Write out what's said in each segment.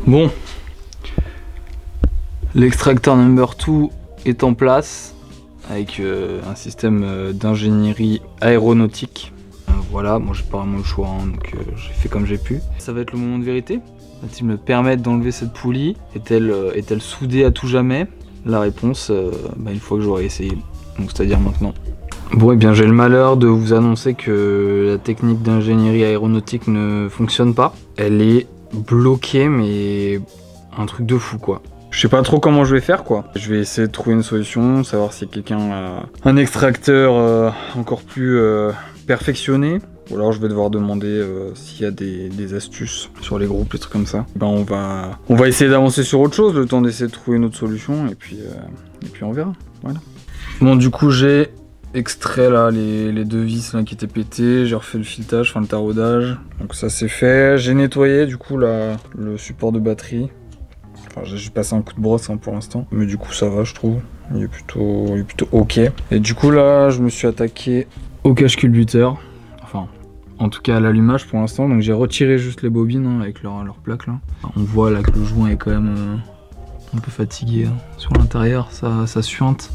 Bon, l'extracteur number 2 est en place avec un système d'ingénierie aéronautique. Voilà, moi j'ai pas vraiment le choix, hein, donc j'ai fait comme j'ai pu. Ça va être le moment de vérité. Va-t-il me permettre d'enlever cette poulie? Est-elle soudée à tout jamais? La réponse, une fois que j'aurai essayé, donc c'est-à-dire maintenant. Bon, et bien j'ai le malheur de vous annoncer que la technique d'ingénierie aéronautique ne fonctionne pas. Elle est bloquée, mais un truc de fou quoi. Je sais pas trop comment je vais faire quoi. Je vais essayer de trouver une solution, savoir si quelqu'un a un extracteur encore plus perfectionné. Ou alors je vais devoir demander s'il y a des astuces sur les groupes, des trucs comme ça. On va essayer d'avancer sur autre chose, le temps d'essayer de trouver une autre solution, et puis on verra. Voilà. Bon, du coup j'ai extrait là les deux vis là, qui étaient pétées, j'ai refait le filetage, enfin le taraudage. Donc ça c'est fait. J'ai nettoyé du coup le support de batterie. Enfin, j'ai passé un coup de brosse pour l'instant, mais du coup ça va je trouve. Il est plutôt ok. Et du coup là je me suis attaqué au cache-culbuteur. Enfin, en tout cas à l'allumage pour l'instant. Donc j'ai retiré juste les bobines avec leur plaque là. On voit là que le joint est quand même un peu fatigué hein. Sur l'intérieur, ça suinte.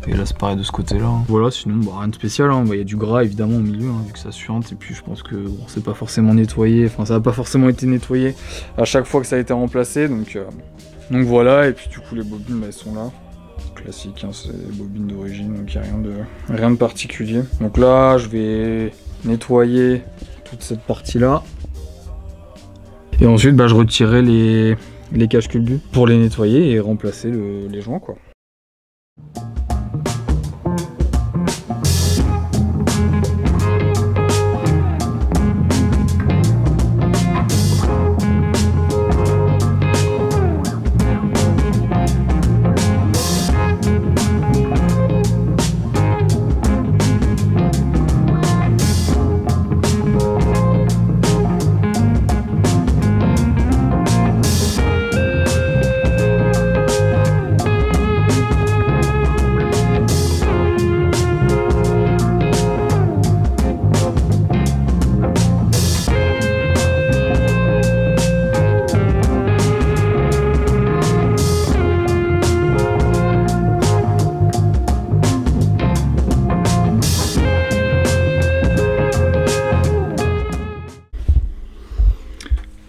Et là c'est pareil de ce côté là. Voilà, sinon rien de spécial. Il y a du gras évidemment au milieu vu que ça suinte. Et puis je pense que c'est pas forcément nettoyé. Enfin ça n'a pas forcément été nettoyé à chaque fois que ça a été remplacé. Donc voilà. Et puis du coup les bobines elles sont là. Classique, hein, c'est des bobines d'origine, donc il n'y a rien de particulier. Donc là je vais nettoyer toute cette partie là. Et ensuite je retirerai les cache-culbus pour les nettoyer et remplacer les joints quoi.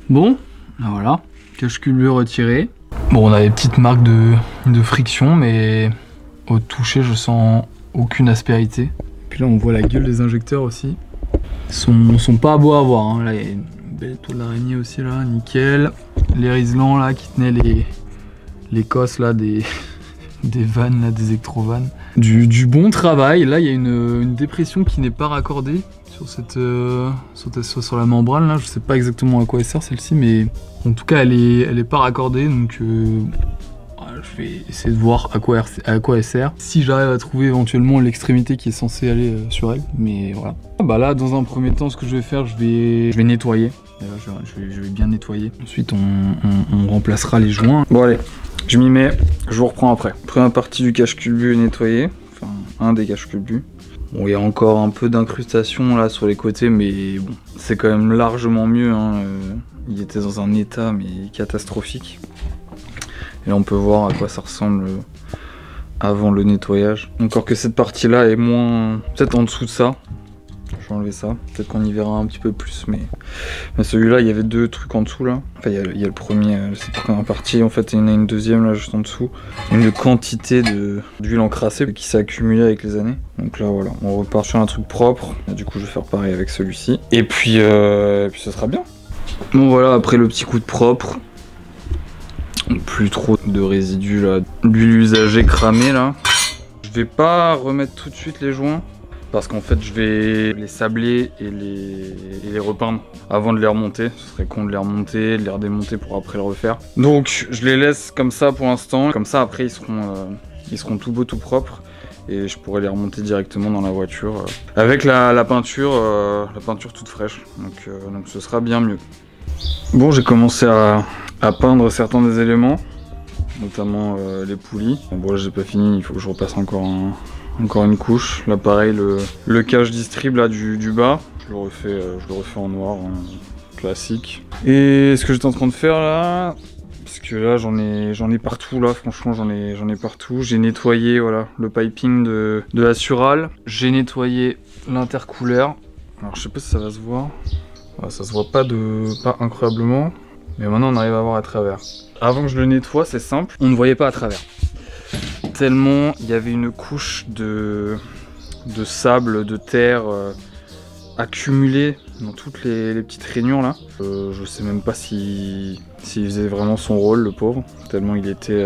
Bon, voilà, cache-culbure retiré. Bon, on a des petites marques de friction, mais au toucher, je sens aucune aspérité. Puis là, on voit la gueule des injecteurs aussi. Ils sont pas beaux à voir. Hein. Là, il y a une belle toile d'araignée aussi, là, nickel. Les riselants, là, qui tenaient les cosses, là, des vannes, là, des électrovannes. Du bon travail. Là, il y a une dépression qui n'est pas raccordée. Sur la membrane là, je sais pas exactement à quoi elle sert celle-ci, mais en tout cas elle est pas raccordée, donc je vais essayer de voir à quoi elle sert. Si j'arrive à trouver éventuellement l'extrémité qui est censée aller sur elle, mais voilà. Là dans un premier temps ce que je vais faire, je vais nettoyer. Je vais bien nettoyer. Ensuite on remplacera les joints. Bon allez, je m'y mets, je vous reprends après. Première partie du cache-culbut est nettoyé, enfin un des cache-culbus. Bon, il y a encore un peu d'incrustation là sur les côtés, mais bon, c'est quand même largement mieux. Hein. Il était dans un état mais catastrophique. Et là on peut voir à quoi ça ressemble avant le nettoyage. Encore que cette partie là est moins... peut-être en dessous de ça. Je vais enlever ça. Peut-être qu'on y verra un petit peu plus, mais celui-là, il y avait deux trucs en dessous là. Enfin, il y a le premier, cette première partie. En fait, il y en a une deuxième là, juste en dessous. Une quantité d'huile encrassée qui s'est accumulée avec les années. Donc là, voilà, on repart sur un truc propre. Et du coup, je vais faire pareil avec celui-ci. Et puis ce sera bien. Bon, voilà, après le petit coup de propre. Plus trop de résidus là, d'huile usagée cramée là. Je vais pas remettre tout de suite les joints. Parce qu'en fait je vais les sabler et les repeindre avant de les remonter. Ce serait con de les remonter, de les redémonter pour après le refaire. Donc je les laisse comme ça pour l'instant. Comme ça après ils seront tout beaux, tout propres. Et je pourrais les remonter directement dans la voiture. Avec la peinture toute fraîche. Donc ce sera bien mieux. Bon, j'ai commencé à peindre certains des éléments. Notamment les poulies. Bon là j'ai pas fini, il faut que je repasse encore une couche. Là pareil, le cache distrib là du bas, je le refais en noir, classique. Et ce que j'étais en train de faire là, parce que là j'en ai partout là, franchement j'en ai partout. J'ai nettoyé voilà le piping de la Sural, j'ai nettoyé l'intercooler. Alors je sais pas si ça va se voir, voilà, ça se voit pas incroyablement, mais maintenant on arrive à voir à travers. Avant que je le nettoie, c'est simple, on ne voyait pas à travers. Tellement il y avait une couche de sable, de terre accumulée dans toutes les petites rainures là. Je sais même pas s'il faisait vraiment son rôle, le pauvre, tellement il était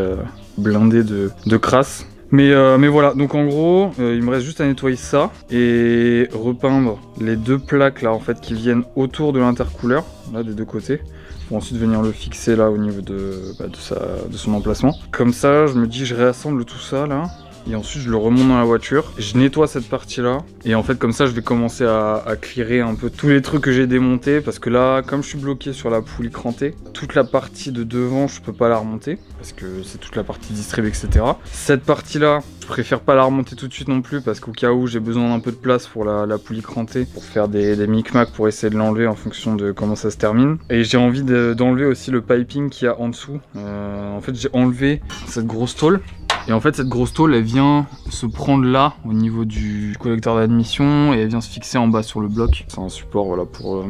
blindé de crasse. Mais voilà, donc en gros, il me reste juste à nettoyer ça et repeindre les deux plaques là en fait qui viennent autour de l'intercooler, là des deux côtés. Pour ensuite venir le fixer là au niveau de son emplacement. Comme ça, je me dis, je réassemble tout ça là. Et ensuite je le remonte dans la voiture, je nettoie cette partie là et en fait comme ça je vais commencer à clearer un peu tous les trucs que j'ai démontés, parce que là comme je suis bloqué sur la poulie crantée, toute la partie de devant je peux pas la remonter parce que c'est toute la partie distrib etc. Cette partie là je préfère pas la remonter tout de suite non plus, parce qu'au cas où j'ai besoin d'un peu de place pour la poulie crantée, pour faire des micmacs, pour essayer de l'enlever en fonction de comment ça se termine. Et j'ai envie d'enlever aussi le piping qu'il y a en dessous. En fait j'ai enlevé cette grosse tôle. Et en fait cette grosse tôle elle vient se prendre là au niveau du collecteur d'admission et elle vient se fixer en bas sur le bloc. C'est un support voilà pour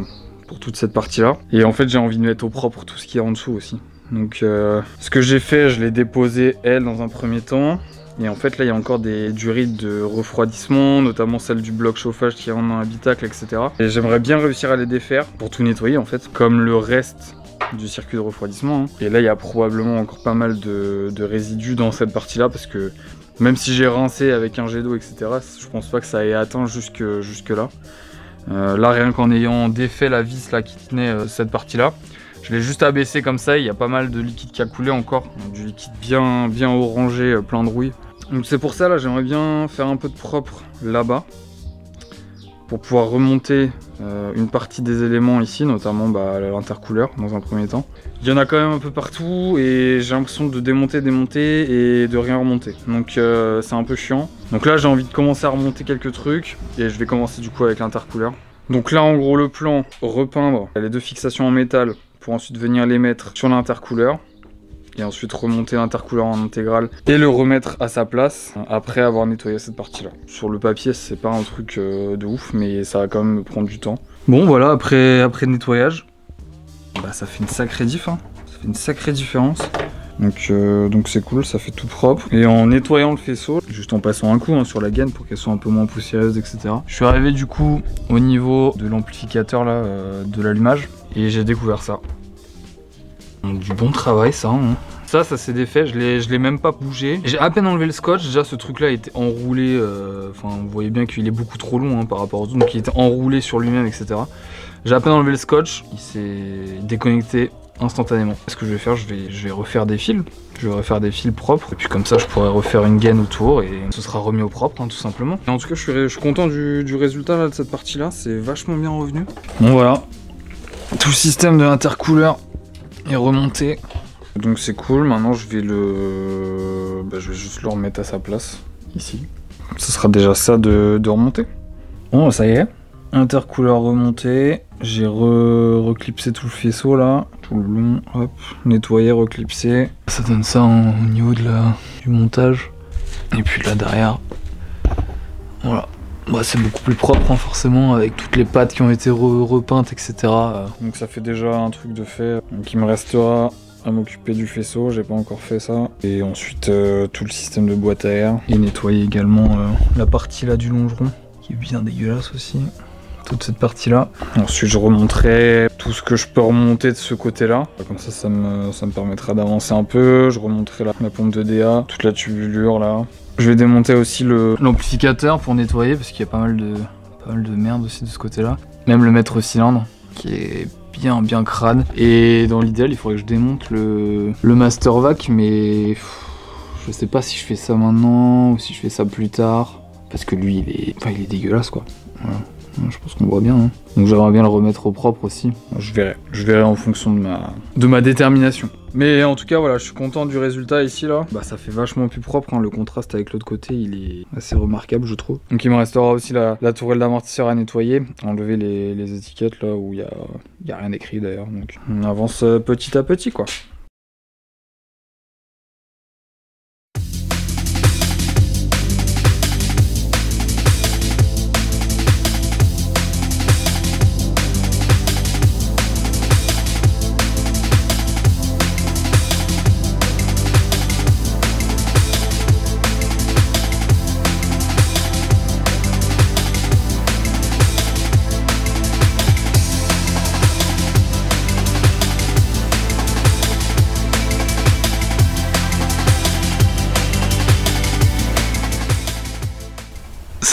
toute cette partie là. Et en fait j'ai envie de mettre au propre tout ce qui est en dessous aussi. Donc ce que j'ai fait, je l'ai déposé elle dans un premier temps. Et en fait là il y a encore du ride de refroidissement, notamment celle du bloc chauffage qui rentre dans l'habitacle etc. Et j'aimerais bien réussir à les défaire pour tout nettoyer en fait, comme le reste du circuit de refroidissement. Et là il y a probablement encore pas mal de résidus dans cette partie là, parce que même si j'ai rincé avec un jet d'eau etc, je pense pas que ça ait atteint jusque là. Là rien qu'en ayant défait la vis là qui tenait cette partie là, je l'ai juste abaissé comme ça, il y a pas mal de liquide qui a coulé encore, du liquide bien orangé, plein de rouille. Donc c'est pour ça là j'aimerais bien faire un peu de propre là-bas, pour pouvoir remonter une partie des éléments ici, notamment l'intercooler dans un premier temps. Il y en a quand même un peu partout et j'ai l'impression de démonter et de rien remonter. Donc c'est un peu chiant. Donc là j'ai envie de commencer à remonter quelques trucs et je vais commencer du coup avec l'intercooler. Donc là en gros le plan, repeindre les deux fixations en métal pour ensuite venir les mettre sur l'intercooler. Et ensuite remonter l'intercooler en intégrale et le remettre à sa place après avoir nettoyé cette partie là. Sur le papier c'est pas un truc de ouf, mais ça va quand même me prendre du temps. Bon voilà, après nettoyage, ça fait une sacrée diff, hein. Ça fait une sacrée différence. Donc c'est cool, ça fait tout propre. Et en nettoyant le faisceau, juste en passant un coup sur la gaine pour qu'elle soit un peu moins poussiéreuse etc. Je suis arrivé du coup au niveau de l'amplificateur là, de l'allumage, et j'ai découvert ça. Donc, du bon travail ça, hein. Ça s'est défait, je l'ai même pas bougé. J'ai à peine enlevé le scotch, déjà ce truc là était enroulé, enfin vous voyez bien qu'il est beaucoup trop long hein, par rapport aux autres, donc il était enroulé sur lui-même etc. J'ai à peine enlevé le scotch, il s'est déconnecté instantanément. Ce que je vais faire, je vais refaire des fils. Je vais refaire des fils propres, et puis comme ça je pourrais refaire une gaine autour et ce sera remis au propre hein, tout simplement. Et en tout cas je suis content du résultat là, de cette partie là, c'est vachement bien revenu. Bon voilà, tout le système de l'intercooler est remonté, donc c'est cool. Maintenant je vais je vais juste le remettre à sa place ici. Ce sera déjà ça de remonter. Bon ça y est, intercooler remonté. J'ai reclipsé tout le faisceau là, tout le long, hop, nettoyé, reclipsé. Ça donne ça au niveau du montage. Et puis là derrière, voilà. C'est beaucoup plus propre hein, forcément, avec toutes les pattes qui ont été repeintes etc. Donc ça fait déjà un truc de fait. Donc il me restera à m'occuper du faisceau, j'ai pas encore fait ça. Et ensuite tout le système de boîte à air. Et nettoyer également la partie là du longeron, qui est bien dégueulasse aussi. Toute cette partie là. Ensuite je remonterai tout ce que je peux remonter de ce côté là. Comme ça me permettra d'avancer un peu. Je remonterai la pompe de DA, toute la tubulure là. Je vais démonter aussi l'amplificateur pour nettoyer, parce qu'il y a pas mal de merde aussi de ce côté là. Même le maître cylindre qui est bien crade. Et dans l'idéal il faudrait que je démonte le master vac, mais je sais pas si je fais ça maintenant ou si je fais ça plus tard, parce que lui il est dégueulasse quoi. Voilà. Je pense qu'on voit bien hein. Donc j'aimerais bien le remettre au propre aussi. Je verrai en fonction de ma détermination. Mais en tout cas voilà, je suis content du résultat ici là. Ça fait vachement plus propre hein. Le contraste avec l'autre côté il est assez remarquable je trouve. Donc il me restera aussi la tourelle d'amortisseur à nettoyer, enlever les étiquettes là où il y a rien écrit d'ailleurs. Donc on avance petit à petit quoi.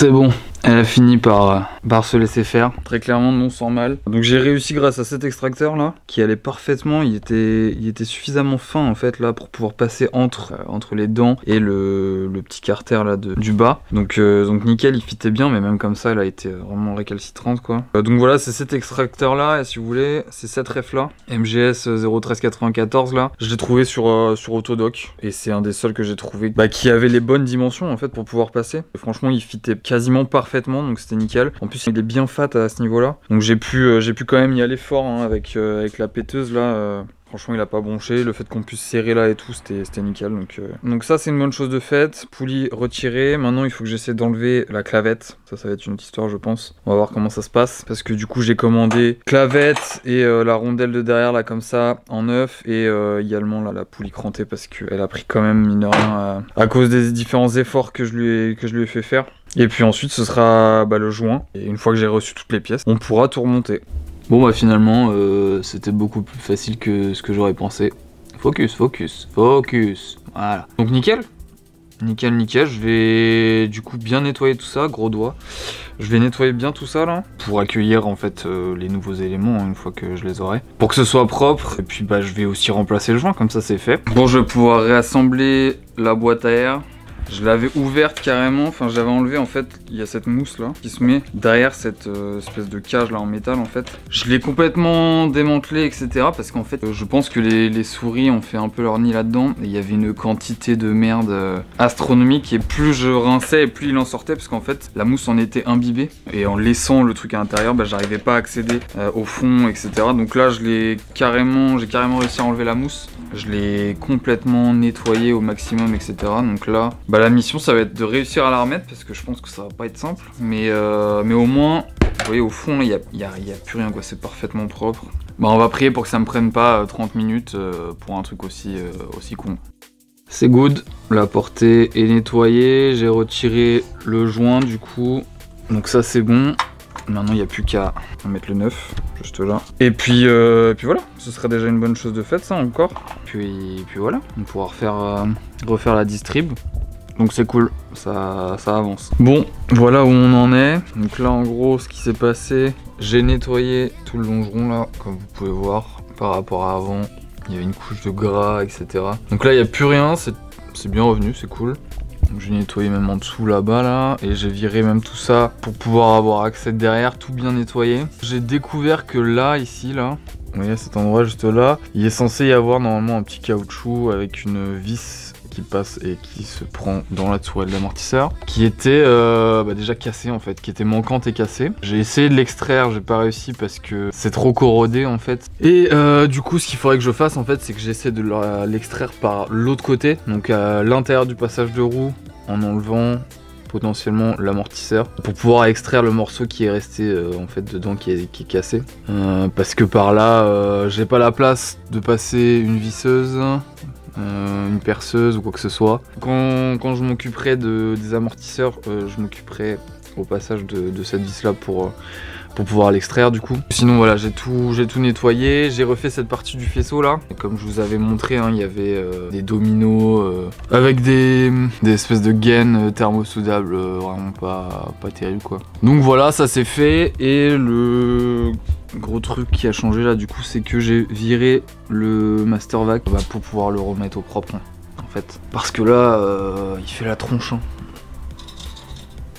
C'est bon, elle a fini par se laisser faire. Très clairement, non sans mal. Donc j'ai réussi grâce à cet extracteur là, qui allait parfaitement. Il était suffisamment fin en fait là pour pouvoir passer entre les dents et le petit carter là du bas. Donc nickel, il fitait bien, mais même comme ça, elle a été vraiment récalcitrante quoi. Donc voilà, c'est cet extracteur là, et si vous voulez, c'est cette ref là, MGS 01394 là. Je l'ai trouvé sur Autodoc, et c'est un des seuls que j'ai trouvé qui avait les bonnes dimensions en fait pour pouvoir passer. Et franchement, il fitait quasiment parfaitement, donc c'était nickel. En plus, il est bien fat à ce niveau-là, donc j'ai pu quand même y aller fort hein, avec la péteuse là. Franchement, il a pas bronché. Le fait qu'on puisse serrer là et tout, c'était nickel. Donc ça, c'est une bonne chose de faite. Poulie retirée. Maintenant, il faut que j'essaie d'enlever la clavette. Ça va être une autre histoire, je pense. On va voir comment ça se passe. Parce que du coup, j'ai commandé clavette et la rondelle de derrière, là, comme ça, en neuf. Et également, là, la poulie crantée, parce qu'elle a pris quand même, mine de rien, à cause des différents efforts que je lui ai fait faire. Et puis ensuite, ce sera le joint. Et une fois que j'ai reçu toutes les pièces, on pourra tout remonter. Bon bah finalement c'était beaucoup plus facile que ce que j'aurais pensé. Focus, focus, focus. Voilà. Donc nickel. Nickel, nickel. Je vais du coup bien nettoyer tout ça, gros doigt. Je vais nettoyer bien tout ça là, pour accueillir en fait les nouveaux éléments une fois que je les aurai. Pour que ce soit propre, et puis je vais aussi remplacer le joint, comme ça c'est fait. Bon, je vais pouvoir réassembler la boîte à air. Je l'avais ouverte carrément, enfin j'avais enlevé en fait, il y a cette mousse là qui se met derrière cette espèce de cage là en métal en fait. Je l'ai complètement démantelé etc. parce qu'en fait je pense que les souris ont fait un peu leur nid là-dedans. Et il y avait une quantité de merde astronomique et plus je rinçais et plus il en sortait parce qu'en fait la mousse en était imbibée. Et en laissant le truc à l'intérieur, j'arrivais pas à accéder au fond etc. Donc là j'ai carrément réussi à enlever la mousse. Je l'ai complètement nettoyé au maximum etc. Donc là, la mission ça va être de réussir à la remettre parce que je pense que ça va pas être simple. Mais au moins, vous voyez au fond il y a plus rien quoi, c'est parfaitement propre. On va prier pour que ça me prenne pas 30 minutes pour un truc aussi con. C'est good, la portée est nettoyée, j'ai retiré le joint du coup. Donc ça c'est bon. Maintenant il n'y a plus qu'à mettre le neuf, juste là. Et puis voilà, ce serait déjà une bonne chose de faite ça encore. Puis voilà, on pourra refaire la distrib. Donc c'est cool, ça avance. Bon, voilà où on en est. Donc là en gros ce qui s'est passé, j'ai nettoyé tout le longeron là, comme vous pouvez voir, par rapport à avant. Il y avait une couche de gras, etc. Donc là il n'y a plus rien, c'est bien revenu, c'est cool. Donc j'ai nettoyé même en dessous là-bas là, et j'ai viré même tout ça pour pouvoir avoir accès derrière, tout bien nettoyé. J'ai découvert que là, ici là, vous voyez cet endroit juste là, il est censé y avoir normalement un petit caoutchouc avec une vis qui passe et qui se prend dans la tourelle d'amortisseur, qui était déjà cassée en fait, qui était manquante et cassée. J'ai essayé de l'extraire, j'ai pas réussi parce que c'est trop corrodé en fait. Et du coup ce qu'il faudrait que je fasse en fait, c'est que j'essaie de l'extraire par l'autre côté, donc à l'intérieur du passage de roue, en enlevant potentiellement l'amortisseur pour pouvoir extraire le morceau qui est resté en fait dedans, qui est cassé, parce que par là j'ai pas la place de passer une visseuse, une perceuse ou quoi que ce soit. Quand je m'occuperai des amortisseurs, je m'occuperai au passage de cette vis là pour pouvoir l'extraire du coup. Sinon voilà, j'ai tout nettoyé, j'ai refait cette partie du faisceau là. Et comme je vous avais montré, il y avait des dominos avec des espèces de gaines thermosoudables, vraiment pas terrible quoi. Donc voilà, ça c'est fait. Et le gros truc qui a changé là du coup, c'est que j'ai viré le master vac pour pouvoir le remettre au propre en fait. Parce que là, il fait la tronche.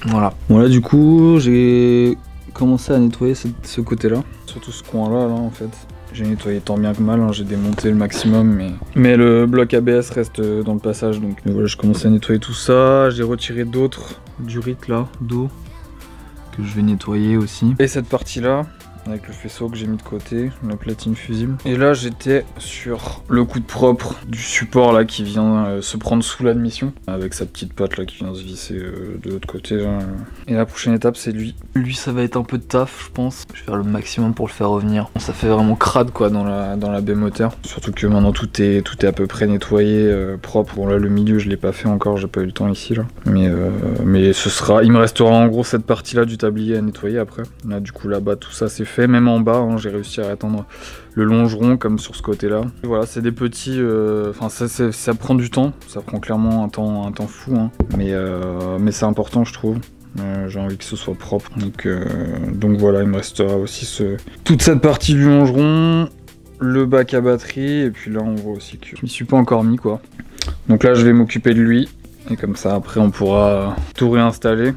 Voilà. Bon là du coup, j'ai commencé à nettoyer ce côté là, surtout ce coin là en fait. J'ai nettoyé tant bien que mal, j'ai démonté le maximum, mais le bloc ABS reste dans le passage, donc voilà, je commençais à nettoyer tout ça. J'ai retiré d'autres durites là d'eau que je vais nettoyer aussi, et cette partie là avec le faisceau que j'ai mis de côté, la platine fusible. Et là j'étais sur le coup de propre du support là qui vient se prendre sous l'admission, avec sa petite patte là qui vient se visser de l'autre côté là. Et la prochaine étape c'est lui. Lui ça va être un peu de taf je pense. Je vais faire le maximum pour le faire revenir. Bon, ça fait vraiment crade quoi dans la baie moteur. Surtout que maintenant tout est à peu près nettoyé, propre. Bon là le milieu je l'ai pas fait encore, j'ai pas eu le temps ici là. Mais ce sera, il me restera en gros cette partie là du tablier à nettoyer après. Là du coup là-bas tout ça c'est fait. Même en bas, j'ai réussi à étendre le longeron comme sur ce côté-là. Voilà, c'est des petits... Enfin, ça prend du temps. Ça prend clairement un temps fou. Mais c'est important, je trouve. J'ai envie que ce soit propre. Donc voilà, il me restera aussi toute cette partie du longeron, le bac à batterie, et puis là on voit aussi que je m'y suis pas encore mis quoi. Donc là je vais m'occuper de lui, et comme ça après on pourra tout réinstaller.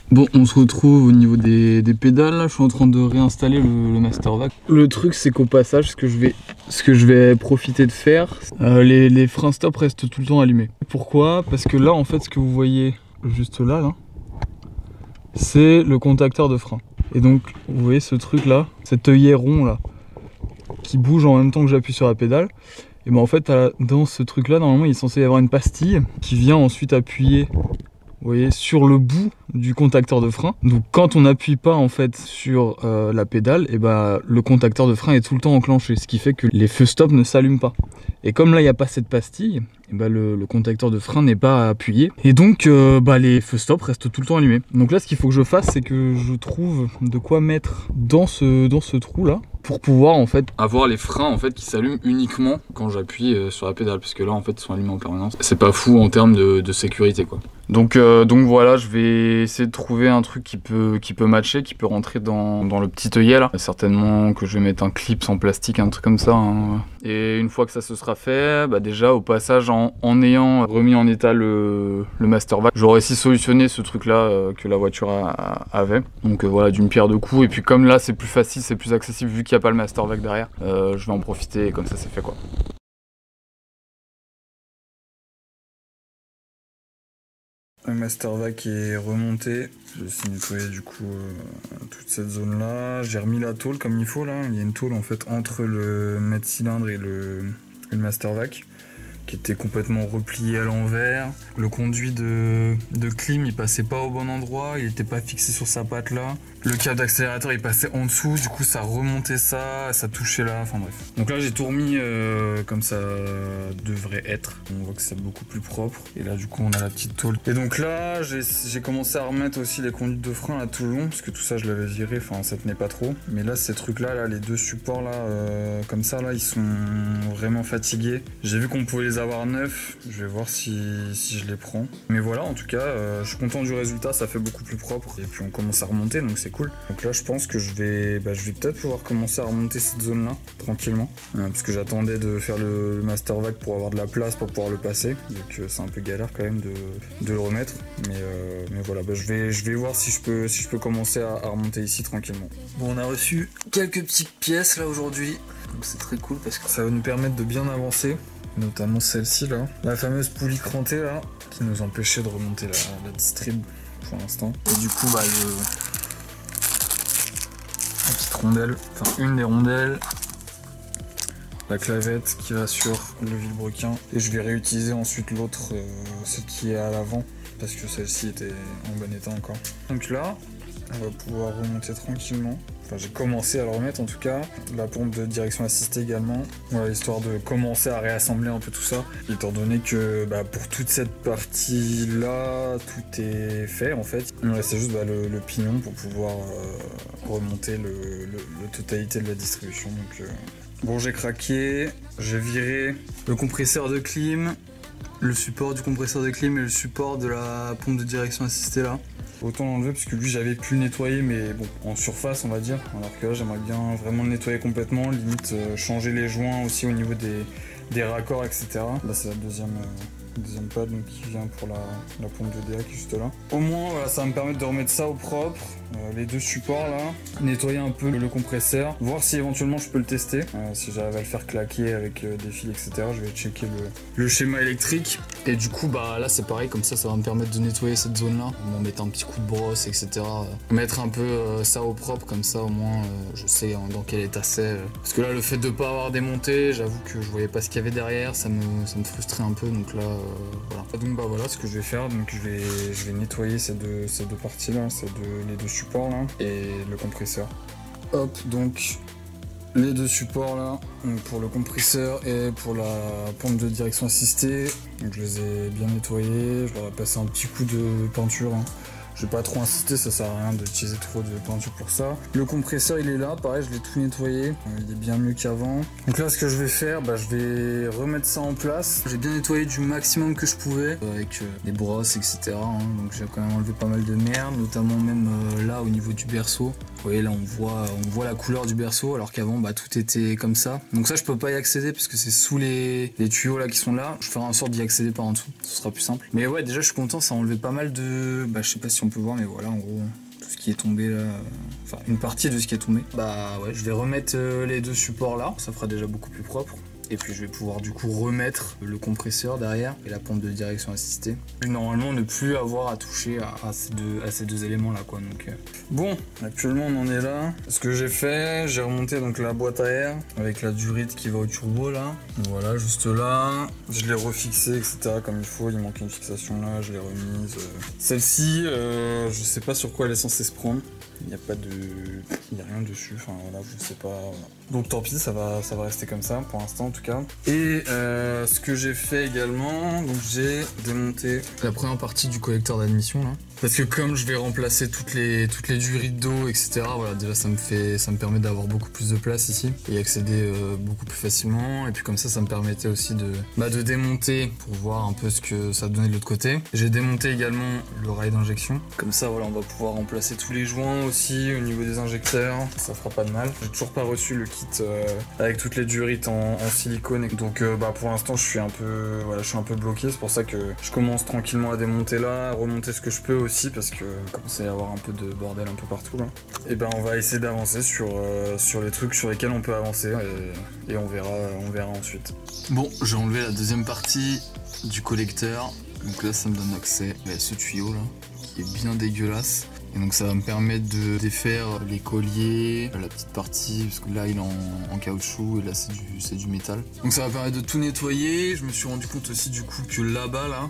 Bon, on se retrouve au niveau des pédales, là. Je suis en train de réinstaller le Mastervac. Le truc c'est qu'au passage, ce que je vais profiter de faire, les freins stop restent tout le temps allumés. Pourquoi? Parce que là en fait ce que vous voyez juste là, c'est le contacteur de frein. Et donc vous voyez ce truc là, cet œillet rond là, qui bouge en même temps que j'appuie sur la pédale. Et ben en fait dans ce truc là, normalement il est censé y avoir une pastille qui vient ensuite appuyer, vous voyez, sur le bout du contacteur de frein. Donc quand on n'appuie pas en fait sur la pédale, et bah, le contacteur de frein est tout le temps enclenché, ce qui fait que les feux stop ne s'allument pas. Et comme là il n'y a pas cette pastille, et bah, le contacteur de frein n'est pas appuyé, et donc les feux stop restent tout le temps allumés. Donc là ce qu'il faut que je fasse, c'est que je trouve de quoi mettre dans ce trou là, pour pouvoir en fait avoir les freins en fait qui s'allument uniquement quand j'appuie sur la pédale, parce que là en fait ils sont allumés en permanence. C'est pas fou en termes de sécurité quoi. Donc voilà, je vais essayer de trouver un truc qui peut matcher, qui peut rentrer dans le petit œillet là. Certainement que je vais mettre un clip en plastique, un truc comme ça, hein. Et une fois que ça se sera fait, bah déjà au passage en ayant remis en état le Mastervac, j'aurais aussi solutionné ce truc là que la voiture avait. Donc voilà, d'une pierre deux coups. Et puis comme là c'est plus facile, c'est plus accessible vu qu'il n'y a pas le Mastervac derrière, je vais en profiter et comme ça c'est fait quoi. Le Mastervac est remonté, j'ai aussi nettoyé du coup toute cette zone là, j'ai remis la tôle comme il faut là, il y a une tôle en fait entre le mètre cylindre et le Mastervac qui était complètement replié à l'envers. Le conduit de clim il passait pas au bon endroit, il était pas fixé sur sa patte là. Le câble d'accélérateur il passait en dessous, du coup ça remontait ça touchait là, enfin bref. Donc là j'ai tout remis comme ça devrait être. On voit que c'est beaucoup plus propre. Et là du coup on a la petite tôle. Et donc là j'ai commencé à remettre aussi les conduites de frein là tout le long, parce que tout ça je l'avais viré, enfin ça tenait pas trop. Mais là ces trucs là, les deux supports là comme ça là, ils sont vraiment fatigués. J'ai vu qu'on pouvait les avoir neufs, je vais voir si je les prends. Mais voilà, en tout cas je suis content du résultat, ça fait beaucoup plus propre. Et puis on commence à remonter, donc c'est cool. Donc là je pense que je vais peut-être pouvoir commencer à remonter cette zone là tranquillement, parce que j'attendais de faire le Mastervac pour avoir de la place pour pouvoir le passer, donc c'est un peu galère quand même de le remettre, mais voilà, je vais voir si je peux commencer à remonter ici tranquillement. Bon, on a reçu quelques petites pièces là aujourd'hui, donc c'est très cool parce que ça va nous permettre de bien avancer, notamment celle-ci là, la fameuse poulie crantée là, qui nous empêchait de remonter la distrib pour l'instant. Et du coup la petite rondelle, enfin une des rondelles, la clavette qui va sur le vilebrequin, et je vais réutiliser ensuite l'autre, celle qui est à l'avant, parce que celle-ci était en bon état encore. Donc là On va pouvoir remonter tranquillement. Enfin, j'ai commencé à le remettre en tout cas. La pompe de direction assistée également. Voilà, histoire de commencer à réassembler un peu tout ça. Étant donné que pour toute cette partie-là, tout est fait en fait. Il me restait juste le pignon pour pouvoir remonter la totalité de la distribution. Donc, bon, j'ai craqué. J'ai viré le compresseur de clim, le support du compresseur de clim et le support de la pompe de direction assistée là. Autant l'enlever parce que lui j'avais pu le nettoyer mais bon en surface on va dire, alors que là j'aimerais bien vraiment le nettoyer complètement, limite changer les joints aussi au niveau des raccords etc. Là c'est la deuxième pad donc, qui vient pour la pompe de DA qui est juste là. Au moins voilà, ça va me permettre de remettre ça au propre, les deux supports là, nettoyer un peu le compresseur, voir si éventuellement je peux le tester, si j'arrive à le faire claquer avec des fils etc. Je vais checker le schéma électrique et du coup là c'est pareil, comme ça va me permettre de nettoyer cette zone là, en mettre un petit coup de brosse etc. Mettre un peu ça au propre, comme ça au moins je sais dans quel état c'est, parce que là le fait de pas avoir démonté, j'avoue que je voyais pas ce qu'il y avait derrière, ça me frustrait un peu, donc là voilà. Donc voilà ce que je vais faire, donc je vais nettoyer ces deux parties là, les deux supports là et le compresseur. Hop, donc les deux supports là, donc pour le compresseur et pour la pompe de direction assistée, donc je les ai bien nettoyés, je leur ai passé un petit coup de peinture. Je vais pas trop insister, ça sert à rien d'utiliser trop de peinture pour ça. Le compresseur il est là, pareil je l'ai tout nettoyé, il est bien mieux qu'avant. Donc là ce que je vais faire, je vais remettre ça en place. J'ai bien nettoyé du maximum que je pouvais, avec des brosses etc. Donc j'ai quand même enlevé pas mal de merde, notamment même là au niveau du berceau. Vous voyez là on voit la couleur du berceau alors qu'avant tout était comme ça. Donc ça je peux pas y accéder parce que c'est sous les tuyaux là qui sont là. Je ferai en sorte d'y accéder par en dessous, ce sera plus simple. Mais ouais déjà je suis content, ça a enlevé pas mal de... je sais pas si on peut voir mais voilà en gros tout ce qui est tombé là, enfin une partie de ce qui est tombé. Ouais je vais remettre les deux supports là, ça fera déjà beaucoup plus propre. Et puis je vais pouvoir du coup remettre le compresseur derrière et la pompe de direction assistée. Et normalement ne plus avoir à toucher à ces deux éléments là quoi. Donc, bon, actuellement on en est là. Ce que j'ai fait, j'ai remonté donc la boîte à air avec la durite qui va au turbo là. Voilà, juste là. Je l'ai refixé etc comme il faut, il manquait une fixation là, je l'ai remise. Celle-ci, je sais pas sur quoi elle est censée se prendre. Il n'y a pas de... il n'y a rien dessus, enfin voilà, je sais pas. Voilà. Donc tant pis, ça va rester comme ça pour l'instant en tout cas. Et ce que j'ai fait également, donc j'ai démonté la première partie du collecteur d'admission là. Parce que comme je vais remplacer toutes les durites d'eau, etc. Voilà, déjà ça me permet d'avoir beaucoup plus de place ici et y accéder beaucoup plus facilement. Et puis comme ça me permettait aussi de démonter pour voir un peu ce que ça donnait de l'autre côté. J'ai démonté également le rail d'injection. Comme ça, voilà, on va pouvoir remplacer tous les joints aussi au niveau des injecteurs. Ça fera pas de mal. J'ai toujours pas reçu le kit avec toutes les durites en silicone. Donc pour l'instant, je suis un peu bloqué. C'est pour ça que je commence tranquillement à démonter là, à remonter ce que je peux aussi parce que commence à y avoir un peu de bordel un peu partout là. Et on va essayer d'avancer sur les trucs sur lesquels on peut avancer et on verra ensuite. Bon, j'ai enlevé la deuxième partie du collecteur. Donc là ça me donne accès à ce tuyau là qui est bien dégueulasse. Et donc ça va me permettre de défaire les colliers, la petite partie, parce que là il est en caoutchouc et là c'est du métal. Donc ça va permettre de tout nettoyer. Je me suis rendu compte aussi du coup que là-bas là,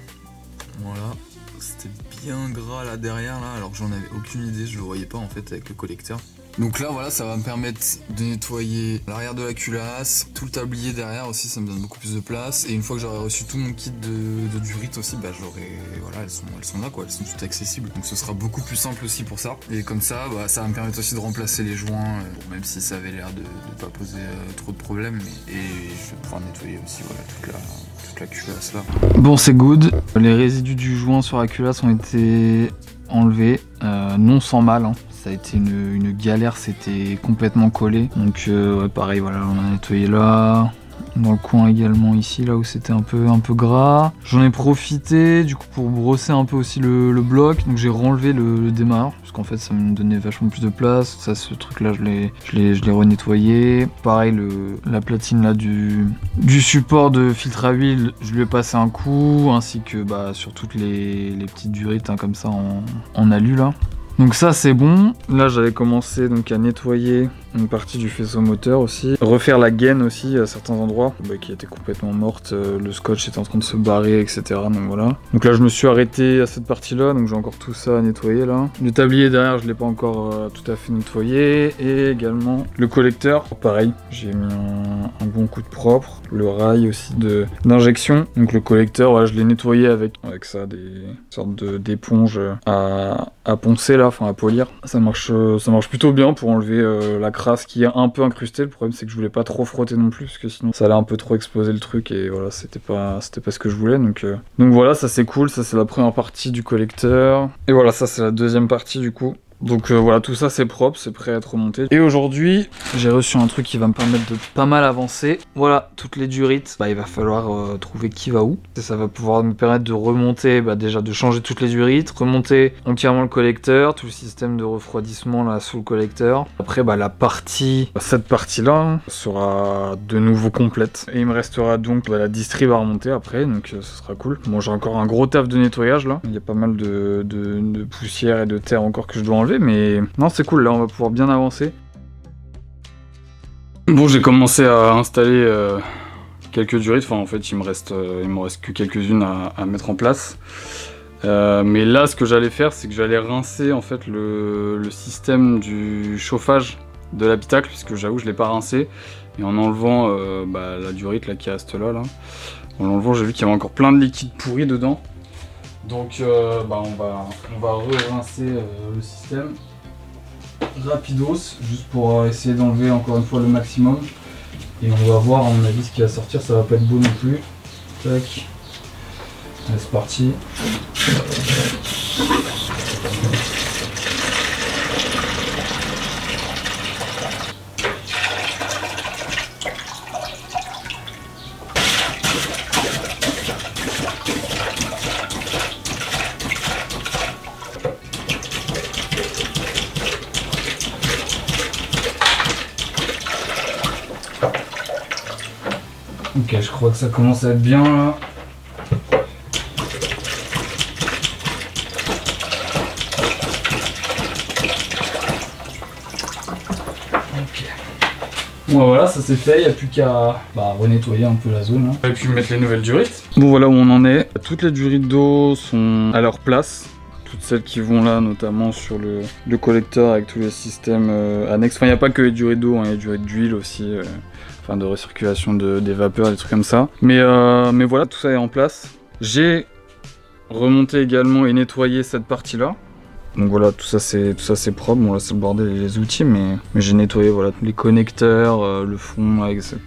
voilà, c'était bien gras là derrière là, alors que j'en avais aucune idée, je le voyais pas en fait avec le collecteur. Donc là voilà, ça va me permettre de nettoyer l'arrière de la culasse, tout le tablier derrière aussi, ça me donne beaucoup plus de place. Et une fois que j'aurai reçu tout mon kit de durite aussi, j'aurai, voilà, elles sont là quoi, elles sont toutes accessibles. Donc ce sera beaucoup plus simple aussi pour ça. Et comme ça, ça va me permettre aussi de remplacer les joints, même si ça avait l'air de pas poser trop de problèmes. Et je vais pouvoir nettoyer aussi voilà, toute la culasse là. Bon c'est good, les résidus du joint sur la culasse ont été enlevés, non sans mal hein. Ça a été une galère, c'était complètement collé. Donc ouais, pareil, voilà, on a nettoyé là, dans le coin également ici, là où c'était un peu gras. J'en ai profité du coup pour brosser un peu aussi le bloc. Donc j'ai renlevé le démarreur, parce qu'en fait ça me donnait vachement plus de place. Ça, ce truc là, je l'ai renettoyé. Pareil, la platine là du support de filtre à huile, je lui ai passé un coup, ainsi que sur toutes les petites durites hein, comme ça en alu là. Donc ça c'est bon. Là j'avais commencé donc à nettoyer une partie du faisceau moteur aussi. Refaire la gaine aussi à certains endroits qui était complètement morte, le scotch était en train de se barrer, etc. Donc voilà. Donc là je me suis arrêté à cette partie là, donc j'ai encore tout ça à nettoyer là. Le tablier derrière je l'ai pas encore tout à fait nettoyé, et également le collecteur, pareil, j'ai mis un bon coup de propre. Le rail aussi d'injection, donc le collecteur, voilà, je l'ai nettoyé avec ça, des sortes d'éponges à poncer là, enfin à polir. Ça marche plutôt bien pour enlever la crasse qui est un peu incrustée. Le problème c'est que je voulais pas trop frotter non plus, parce que sinon ça allait un peu trop exploser le truc, et voilà, c'était pas ce que je voulais. Donc voilà, ça c'est cool, ça c'est la première partie du collecteur. Et voilà, ça c'est la deuxième partie du coup. Donc voilà, tout ça c'est propre, c'est prêt à être remonté. Et aujourd'hui, j'ai reçu un truc qui va me permettre de pas mal avancer. Voilà, toutes les durites, il va falloir trouver qui va où. Et ça va pouvoir me permettre de remonter, déjà de changer toutes les durites, remonter entièrement le collecteur, tout le système de refroidissement là sous le collecteur. Après cette partie là sera de nouveau complète. Et il me restera donc la distrib à remonter après, donc ce sera cool. Bon, j'ai encore un gros taf de nettoyage là. Il y a pas mal de poussière et de terre encore que je dois enlever. Mais non, c'est cool, là on va pouvoir bien avancer. Bon, j'ai commencé à installer quelques durites, enfin en fait il me reste que quelques-unes à mettre en place. Mais là ce que j'allais faire, c'est que j'allais rincer en fait le système du chauffage de l'habitacle, puisque j'avoue je l'ai pas rincé. Et en enlevant la durite là qui reste là, en l'enlevant j'ai vu qu'il y avait encore plein de liquide pourri dedans. Donc on va re-rincer le système rapidos, juste pour essayer d'enlever encore une fois le maximum. Et on va voir, à mon avis, ce qui va sortir, ça va pas être beau non plus. Tac. Allez, c'est parti. Ok, je crois que ça commence à être bien là. Ok. Bon voilà, ça c'est fait, il n'y a plus qu'à renettoyer un peu la zone là. Et puis mettre les nouvelles durites. Bon voilà où on en est. Toutes les durites d'eau sont à leur place. Toutes celles qui vont là, notamment sur le collecteur avec tous les systèmes annexes. Enfin, il n'y a pas que les durites d'eau, il y a des durites d'huile aussi. De recirculation des vapeurs, des trucs comme ça. Mais voilà, tout ça est en place. J'ai remonté également et nettoyé cette partie-là. Donc voilà, tout ça c'est propre. Bon là c'est le bordel et les outils, mais j'ai nettoyé voilà les connecteurs, le fond, etc.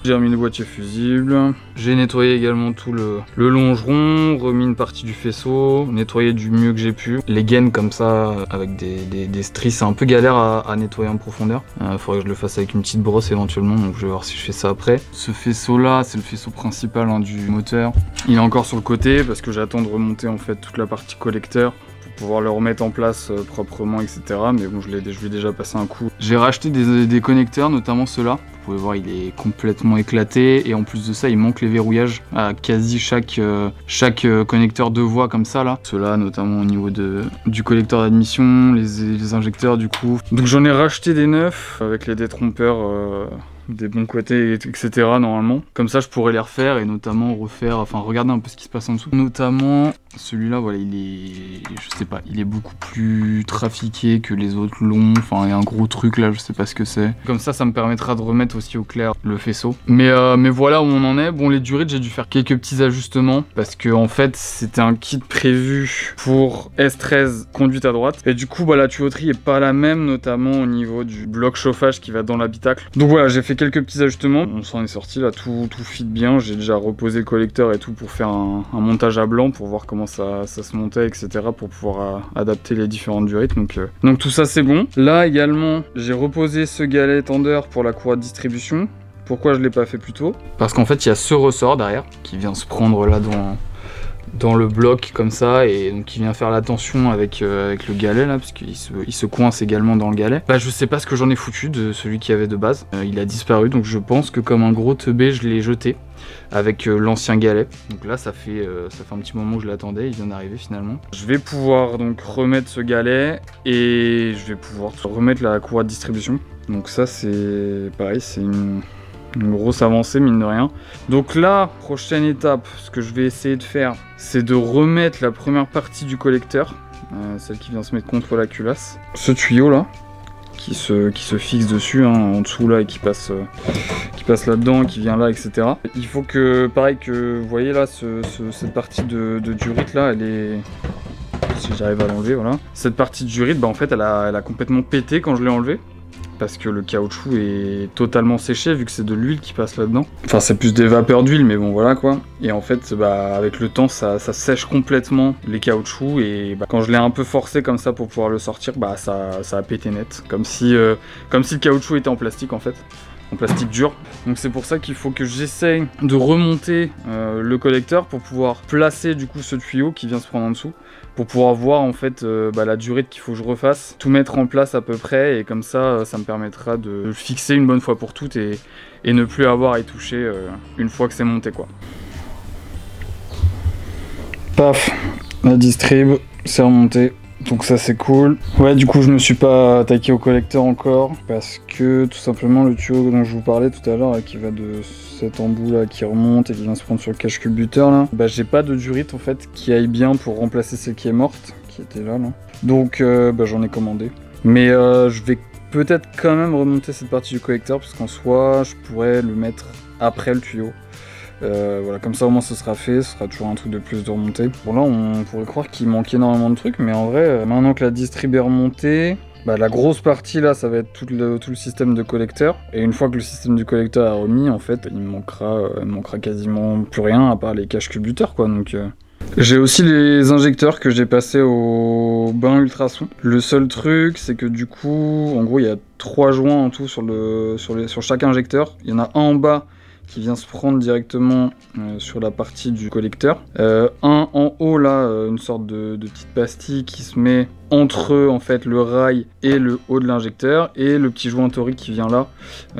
J'ai remis le boîtier fusible. J'ai nettoyé également tout le longeron, remis une partie du faisceau, nettoyé du mieux que j'ai pu. Les gaines comme ça, avec des stries, c'est un peu galère à nettoyer en profondeur. Faudrait que je le fasse avec une petite brosse éventuellement, donc je vais voir si je fais ça après. Ce faisceau là, c'est le faisceau principal du moteur. Il est encore sur le côté parce que j'attends de remonter en fait toute la partie collecteur, pouvoir le remettre en place proprement, etc. Mais bon, je lui ai déjà passé un coup. J'ai racheté des connecteurs, notamment ceux-là. Vous pouvez voir, il est complètement éclaté. Et en plus de ça, il manque les verrouillages à quasi chaque connecteur de voie comme ça là. Ceux-là, notamment au niveau du collecteur d'admission, les injecteurs du coup. Donc j'en ai racheté des neufs avec les détrompeurs. Des bons côtés, etc. normalement. Comme ça, je pourrais les refaire et notamment regarder un peu ce qui se passe en dessous. Notamment, celui-là, voilà, je sais pas, il est beaucoup plus trafiqué que les autres longs. Enfin, il y a un gros truc là, je sais pas ce que c'est. Comme ça me permettra de remettre aussi au clair le faisceau. Mais voilà où on en est. Bon, les durites, j'ai dû faire quelques petits ajustements parce que en fait, c'était un kit prévu pour S13 conduite à droite. Et du coup, la tuyauterie est pas la même, notamment au niveau du bloc chauffage qui va dans l'habitacle. Donc voilà, j'ai fait quelques petits ajustements, on s'en est sorti là, tout fit bien. J'ai déjà reposé le collecteur et tout pour faire un montage à blanc pour voir comment ça se montait, etc. pour pouvoir adapter les différentes durites. Donc tout ça c'est bon. Là également, j'ai reposé ce galet tendeur pour la courroie de distribution. Pourquoi je l'ai pas fait plus tôt? Parce qu'en fait il y a ce ressort derrière qui vient se prendre là dans le bloc comme ça, et donc il vient faire la tension avec le galet là, parce qu'il se coince également dans le galet. Là je sais pas ce que j'en ai foutu de celui qu'il y avait de base, il a disparu, donc je pense que comme un gros teubé je l'ai jeté. avec l'ancien galet. Donc là ça fait un petit moment que je l'attendais, il vient d'arriver finalement. Je vais pouvoir donc remettre ce galet et je vais pouvoir remettre la courroie de distribution. Donc ça c'est pareil, c'est une grosse avancée mine de rien. Donc là, prochaine étape, ce que je vais essayer de faire, c'est de remettre la première partie du collecteur, celle qui vient se mettre contre la culasse. Ce tuyau là, qui se fixe dessus, hein, en dessous là, et qui passe là-dedans, qui vient là, etc. Il faut que, pareil que, vous voyez là, cette partie de durite là, elle est... Si j'arrive à l'enlever, voilà. Cette partie de durite, bah en fait, elle a complètement pété quand je l'ai enlevée. Parce que le caoutchouc est totalement séché vu que c'est de l'huile qui passe là-dedans. Enfin c'est plus des vapeurs d'huile mais bon voilà quoi. Et en fait bah, avec le temps ça sèche complètement les caoutchoucs et bah, quand je l'ai un peu forcé comme ça pour pouvoir le sortir bah ça a pété net. Comme si le caoutchouc était en plastique en fait. En plastique dur. Donc c'est pour ça qu'il faut que j'essaye de remonter le collecteur pour pouvoir placer du coup ce tuyau qui vient se prendre en dessous. Pour pouvoir voir en fait la durée qu'il faut que je refasse, tout mettre en place à peu près et comme ça, ça me permettra de le fixer une bonne fois pour toutes et ne plus avoir à y toucher une fois que c'est monté quoi. Paf, la distrib, c'est remonté. Donc ça c'est cool. Ouais du coup je me suis pas attaqué au collecteur encore parce que tout simplement le tuyau dont je vous parlais tout à l'heure qui va de cet embout là qui remonte et qui vient se prendre sur le cache culbuteur là, bah j'ai pas de durite en fait qui aille bien pour remplacer celle qui est morte, qui était là. Donc bah j'en ai commandé. Mais je vais peut-être quand même remonter cette partie du collecteur parce qu'en soi je pourrais le mettre après le tuyau. Voilà, comme ça au moins ce sera fait, ce sera toujours un truc de plus de remonter. Bon là on pourrait croire qu'il manque énormément de trucs, mais en vrai, maintenant que la distrib est remontée, bah, la grosse partie là ça va être tout le système de collecteur. Et une fois que le système du collecteur est remis, en fait, il me manquera quasiment plus rien à part les caches culbuteurs quoi. Donc j'ai aussi les injecteurs que j'ai passés au bain ultrason. Le seul truc c'est que du coup, en gros il y a 3 joints en tout sur chaque injecteur. Il y en a un en bas qui vient se prendre directement sur la partie du collecteur. Un en haut là, une sorte de petite pastille qui se met entre en fait le rail et le haut de l'injecteur et le petit joint torique qui vient là,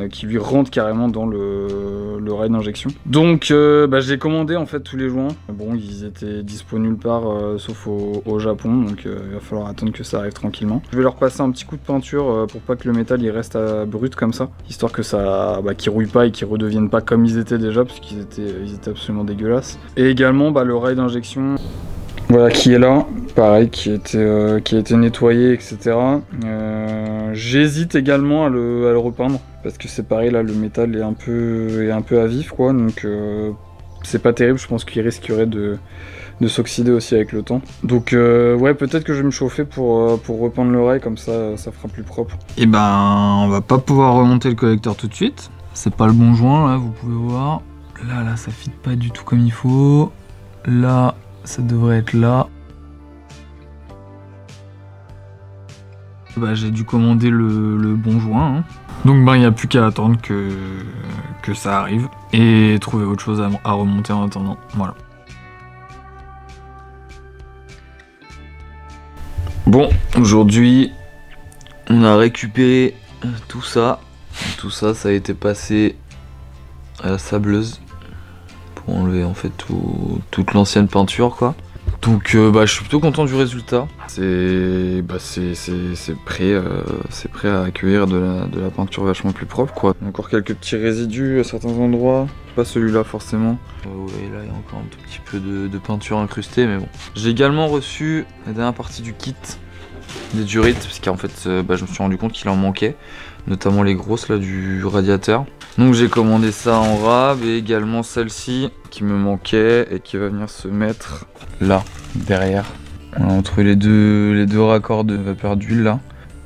qui lui rentre carrément dans le rail d'injection. Donc bah, j'ai commandé en fait tous les joints. Bon ils étaient dispo nulle part sauf au Japon, donc il va falloir attendre que ça arrive tranquillement. Je vais leur passer un petit coup de peinture pour pas que le métal il reste brut comme ça, histoire que ça qu'ils rouillent pas et qu'ils redeviennent pas comme ils étaient déjà parce qu'ils étaient absolument dégueulasses. Et également bah, le rail d'injection. Voilà qui est là, pareil, qui a été nettoyé, etc. J'hésite également à le repeindre, parce que c'est pareil, là, le métal est un peu à vif, quoi, donc c'est pas terrible, je pense qu'il risquerait de s'oxyder aussi avec le temps. Donc ouais, peut-être que je vais me chauffer pour repeindre le rail, comme ça, ça fera plus propre. Et ben, on va pas pouvoir remonter le collecteur tout de suite, c'est pas le bon joint, là, vous pouvez voir. Là, ça fit pas du tout comme il faut. Là... ça devrait être là. Bah, j'ai dû commander le bon joint. Hein. Donc il n'y a plus qu'à attendre que ça arrive et trouver autre chose à remonter en attendant. Voilà. Bon, aujourd'hui, on a récupéré tout ça. Tout ça, ça a été passé à la sableuse. Pour enlever en fait toute l'ancienne peinture quoi. Donc bah, je suis plutôt content du résultat. C'est prêt à accueillir de la peinture vachement plus propre quoi. Encore quelques petits résidus à certains endroits. Pas celui-là forcément. Ouais, là il y a encore un tout petit peu de peinture incrustée mais bon. J'ai également reçu la dernière partie du kit des durites parce qu'en fait bah, je me suis rendu compte qu'il en manquait. Notamment les grosses là du radiateur. Donc j'ai commandé ça en rab et également celle-ci qui me manquait et qui va venir se mettre là, derrière. Voilà, entre les deux raccords de vapeur d'huile là.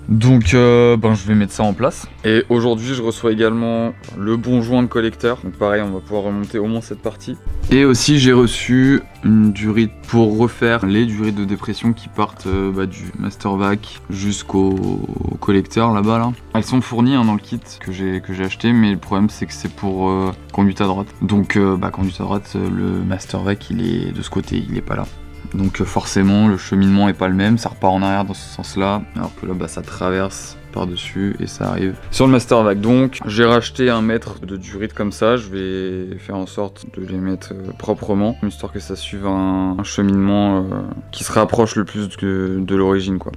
Donc je vais mettre ça en place. Et aujourd'hui je reçois également le bon joint de collecteur. Donc pareil on va pouvoir remonter au moins cette partie. Et aussi j'ai reçu une durite pour refaire les durites de dépression qui partent du Master Vac jusqu'au collecteur là-bas là. Elles sont fournies hein, dans le kit que j'ai acheté, mais le problème c'est que c'est pour conduite à droite. Donc conduite à droite, le Master Vac il est de ce côté, il est pas là. Donc forcément le cheminement est pas le même, ça repart en arrière dans ce sens-là, alors que là bah, ça traverse par-dessus et ça arrive sur le Mastervac. Donc j'ai racheté 1 mètre de durite comme ça, je vais faire en sorte de les mettre proprement, histoire que ça suive un cheminement qui se rapproche le plus de l'origine quoi.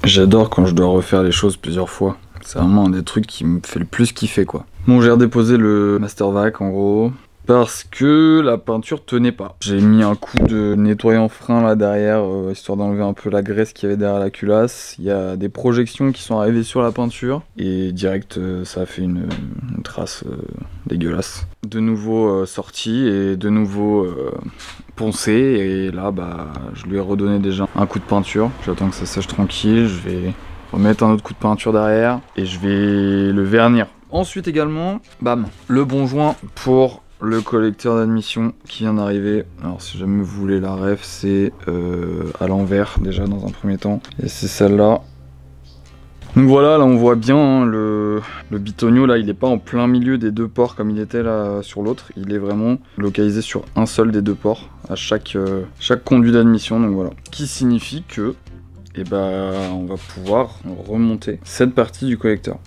J'adore quand je dois refaire les choses plusieurs fois, c'est vraiment un des trucs qui me fait le plus kiffer quoi. Bon, j'ai redéposé le Mastervac en gros, parce que la peinture tenait pas. J'ai mis un coup de nettoyant frein là derrière, histoire d'enlever un peu la graisse qu'il y avait derrière la culasse. Il y a des projections qui sont arrivées sur la peinture, et direct ça a fait une trace dégueulasse. De nouveau sorti et de nouveau poncé, et là bah je lui ai redonné déjà un coup de peinture. J'attends que ça sèche tranquille, je vais remettre un autre coup de peinture derrière, et je vais le vernir. Ensuite également, bam, le bon joint pour le collecteur d'admission qui vient d'arriver. Alors si jamais vous voulez la ref, c'est à l'envers déjà dans un premier temps, et c'est celle-là. Donc voilà, là on voit bien hein, le bitonio là, il est pas en plein milieu des 2 ports comme il était là sur l'autre, il est vraiment localisé sur un seul des 2 ports à chaque conduit d'admission. Donc voilà, qui signifie que on va pouvoir remonter cette partie du collecteur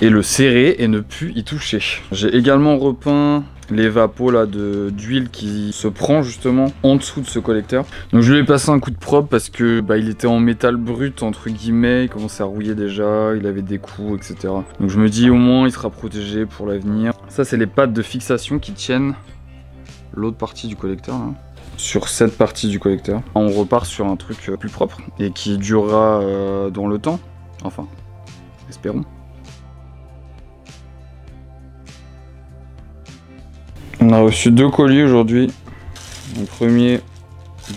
et le serrer et ne plus y toucher. J'ai également repeint les vapos là d'huile qui se prend justement en dessous de ce collecteur. Donc je lui ai passé un coup de propre parce que il était en métal brut entre guillemets, il commençait à rouiller déjà, il avait des coups etc. Donc je me dis au moins il sera protégé pour l'avenir. Ça c'est les pattes de fixation qui tiennent l'autre partie du collecteur là. Sur cette partie du collecteur, on repart sur un truc plus propre et qui durera dans le temps, enfin espérons. On a reçu 2 colis aujourd'hui. Le premier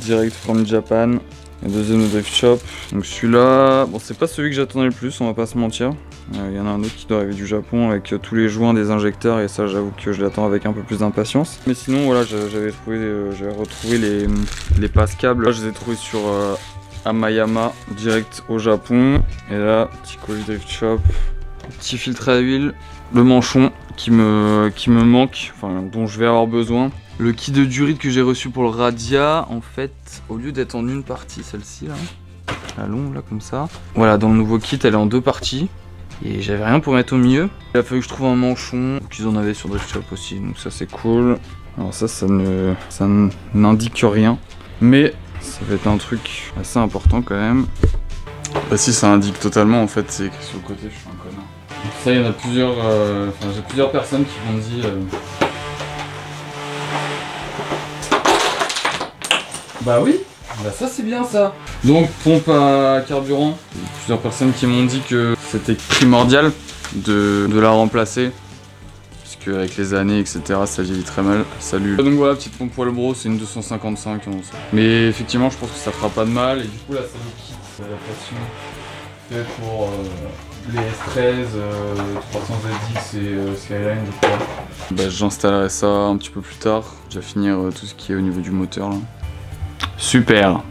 direct from Japan, le deuxième de Drift Shop. Donc celui-là, bon c'est pas celui que j'attendais le plus, on va pas se mentir. Il y en a un autre qui doit arriver du Japon avec tous les joints des injecteurs, et ça j'avoue que je l'attends avec un peu plus d'impatience. Mais sinon voilà, j'avais retrouvé les passes-câbles. Là je les ai trouvés sur Amayama, direct au Japon. Et là, petit colis Drift Shop, petit filtre à huile, le manchon qui me manque, enfin dont je vais avoir besoin. Le kit de durite que j'ai reçu pour le Radia, en fait, au lieu d'être en une partie, celle-ci là, la longue là comme ça, voilà, dans le nouveau kit elle est en 2 parties. Et j'avais rien pour mettre au milieu. Il a fallu que je trouve un manchon, qu'ils en avaient sur Drift Shop aussi, donc ça c'est cool. Alors ça n'indique rien, mais ça va être un truc assez important quand même. Bah si, ça indique totalement en fait, c'est écrit sur le côté, je suis un connard. Donc ça, il y en a plusieurs, j'ai plusieurs personnes qui m'ont dit... Bah oui, bah ça c'est bien ça. Donc pompe à carburant, il y a plusieurs personnes qui m'ont dit que c'était primordial de la remplacer, puisque avec les années etc ça vieillit très mal. Salut. Donc voilà, petite pompe poil bro, c'est une 255 hein, mais effectivement je pense que ça fera pas de mal. Et du coup là c'est le kit d'adaptation fait pour les S13, 300ZX et Skyline je crois. Bah j'installerai ça un petit peu plus tard, je vais finir tout ce qui est au niveau du moteur là. Super.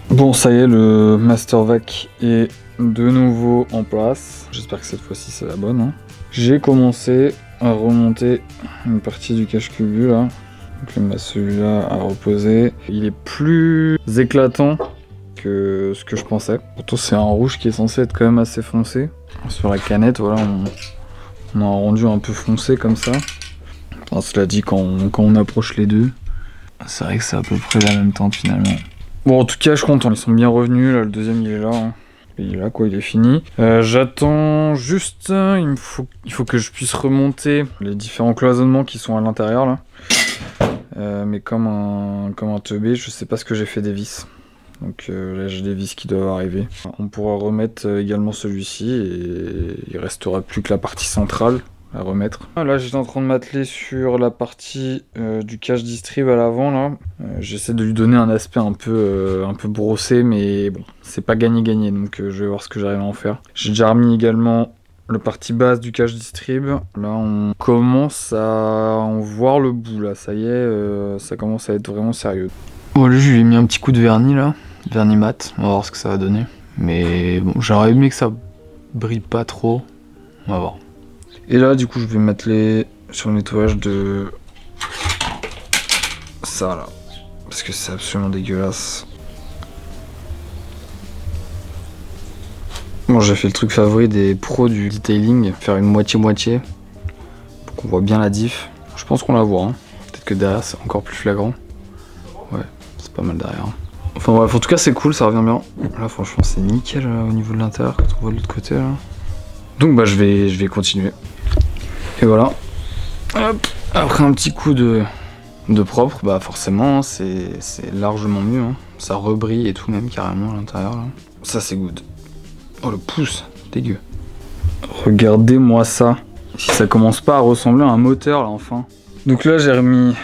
Bon ça y est, le Mastervac est de nouveau en place. J'espère que cette fois-ci c'est la bonne. Hein. J'ai commencé à remonter une partie du cache-cubu là. Donc celui-là à reposer. Il est plus éclatant que ce que je pensais. Pourtant c'est un rouge qui est censé être quand même assez foncé. Sur la canette, voilà, on a un rendu un peu foncé comme ça. Enfin, cela dit, quand on approche les deux, c'est vrai que c'est à peu près la même teinte finalement. Bon, en tout cas, je suis content, ils sont bien revenus. Là, le deuxième, il est là. Hein. Il est là, quoi, il est fini. J'attends juste... il faut que je puisse remonter les différents cloisonnements qui sont à l'intérieur, là. Mais comme un teubé, je sais pas ce que j'ai fait des vis. Donc là, j'ai des vis qui doivent arriver. On pourra remettre également celui-ci et il restera plus que la partie centrale à remettre. Là j'étais en train de m'atteler sur la partie du cache distrib à l'avant là. J'essaie de lui donner un aspect un peu brossé, mais bon, c'est pas gagné donc je vais voir ce que j'arrive à en faire. J'ai déjà remis également la partie basse du cache distrib. Là on commence à en voir le bout là, ça y est, ça commence à être vraiment sérieux. Bon là je lui ai mis un petit coup de vernis là, vernis mat, on va voir ce que ça va donner. Mais bon, j'aurais aimé que ça brille pas trop, on va voir. Et là du coup je vais m'atteler sur le nettoyage de ça là, parce que c'est absolument dégueulasse. Bon, j'ai fait le truc favori des pros du detailing, faire une moitié-moitié pour qu'on voit bien la diff. Je pense qu'on la voit, hein. Peut-être que derrière c'est encore plus flagrant. Ouais, c'est pas mal derrière. Enfin bref, en tout cas c'est cool, ça revient bien. Là franchement c'est nickel au niveau de l'intérieur quand on voit de l'autre côté là. Donc bah je vais continuer. Et voilà. Hop. Après un petit coup de propre, bah forcément c'est largement mieux, hein. Ça rebrille et tout même carrément à l'intérieur là. Ça c'est good. Oh le pouce, dégueu. Regardez-moi ça. Si ça commence pas à ressembler à un moteur là enfin. Donc là j'ai remis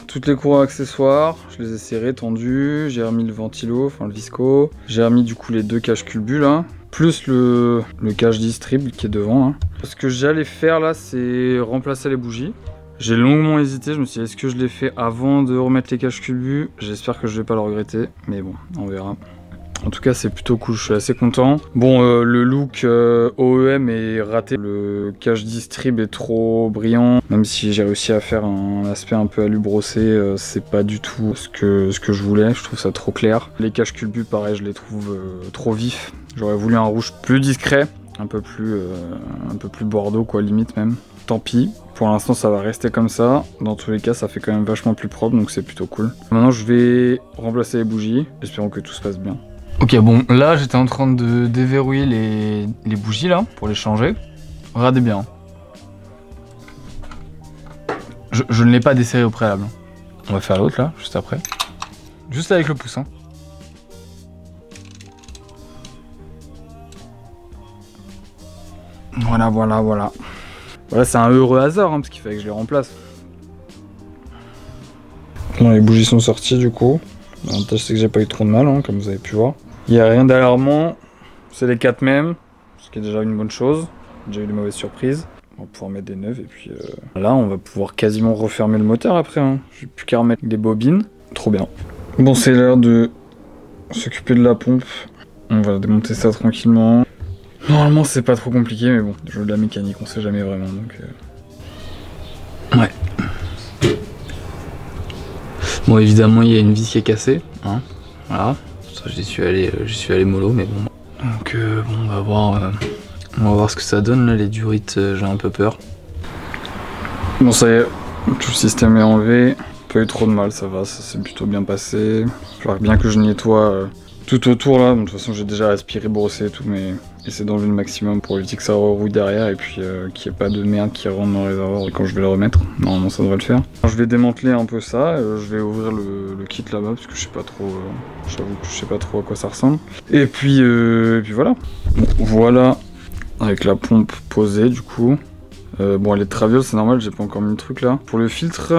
toutes les courroies accessoires, je les ai serrées, tendues, j'ai remis le ventilo, enfin le visco, j'ai remis du coup les 2 caches culbus là, plus le cache distrib qui est devant là. Ce que j'allais faire là c'est remplacer les bougies. J'ai longuement hésité, je me suis dit est-ce que je l'ai fait avant de remettre les caches culbus? J'espère que je vais pas le regretter, mais bon, on verra. En tout cas c'est plutôt cool, je suis assez content. Bon le look OEM est raté, le cache distrib est trop brillant. Même si j'ai réussi à faire un aspect un peu alu brossé, c'est pas du tout ce que je voulais, je trouve ça trop clair. Les caches culbus pareil je les trouve trop vifs. J'aurais voulu un rouge plus discret, un peu plus bordeaux quoi limite même. Tant pis, pour l'instant ça va rester comme ça. Dans tous les cas ça fait quand même vachement plus propre donc c'est plutôt cool. Maintenant je vais remplacer les bougies, espérons que tout se passe bien. Ok bon là j'étais en train de déverrouiller les bougies là pour les changer. Regardez bien. Je ne l'ai pas desserré au préalable. On va faire l'autre là, juste après. Juste avec le pouce hein. Voilà. Voilà c'est un heureux hasard hein, parce qu'il fallait que je les remplace. Bon les bougies sont sorties du coup. L'avantage c'est que j'ai pas eu trop de mal hein, comme vous avez pu voir. Il n'y a rien d'alarmant, c'est les 4 mêmes, ce qui est déjà une bonne chose. J'ai déjà eu des mauvaises surprises. On va pouvoir mettre des neuves et puis là on va pouvoir quasiment refermer le moteur après. Hein. J'ai plus qu'à remettre des bobines. Trop bien. Bon c'est l'heure de s'occuper de la pompe. On va démonter ça tranquillement. Normalement c'est pas trop compliqué mais bon, jeu de la mécanique on sait jamais vraiment donc... Ouais. Bon évidemment il y a une vis qui est cassée. Hein. Voilà. J'y suis allé mollo mais bon. Donc bon on va voir ce que ça donne là, les durites j'ai un peu peur. Bon ça y est, tout le système est enlevé, pas eu trop de mal, ça va, ça s'est plutôt bien passé. Il faudra bien que je nettoie tout autour là, de toute façon j'ai déjà aspiré, brossé et tout mais essayer d'enlever le maximum pour éviter que ça rerouille derrière et puis qu'il n'y ait pas de merde qui rentre dans le réservoir quand je vais le remettre. Normalement ça devrait le faire. Alors, je vais démanteler un peu ça, je vais ouvrir le kit là-bas parce que je sais pas trop, j'avoue que je sais pas trop à quoi ça ressemble. Et puis voilà. Bon, voilà, avec la pompe posée du coup. Bon elle est traviole, c'est normal, j'ai pas encore mis le truc là. Pour le filtre,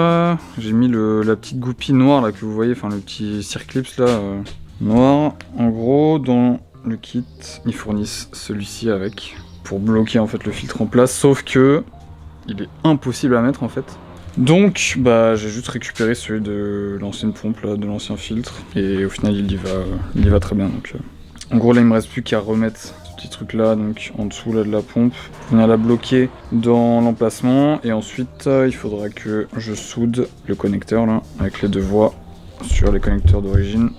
j'ai mis la petite goupille noire là que vous voyez, enfin le petit circlips là, noir. En gros dans le kit, ils fournissent celui-ci avec pour bloquer en fait le filtre en place, sauf que il est impossible à mettre en fait. Donc bah j'ai juste récupéré celui de l'ancienne pompe là, de l'ancien filtre, et au final il y va très bien. Donc en gros là il me reste plus qu'à remettre ce petit truc là, donc en dessous là de la pompe, venir la bloquer dans l'emplacement, et ensuite il faudra que je soude le connecteur là avec les 2 voies sur les connecteurs d'origine.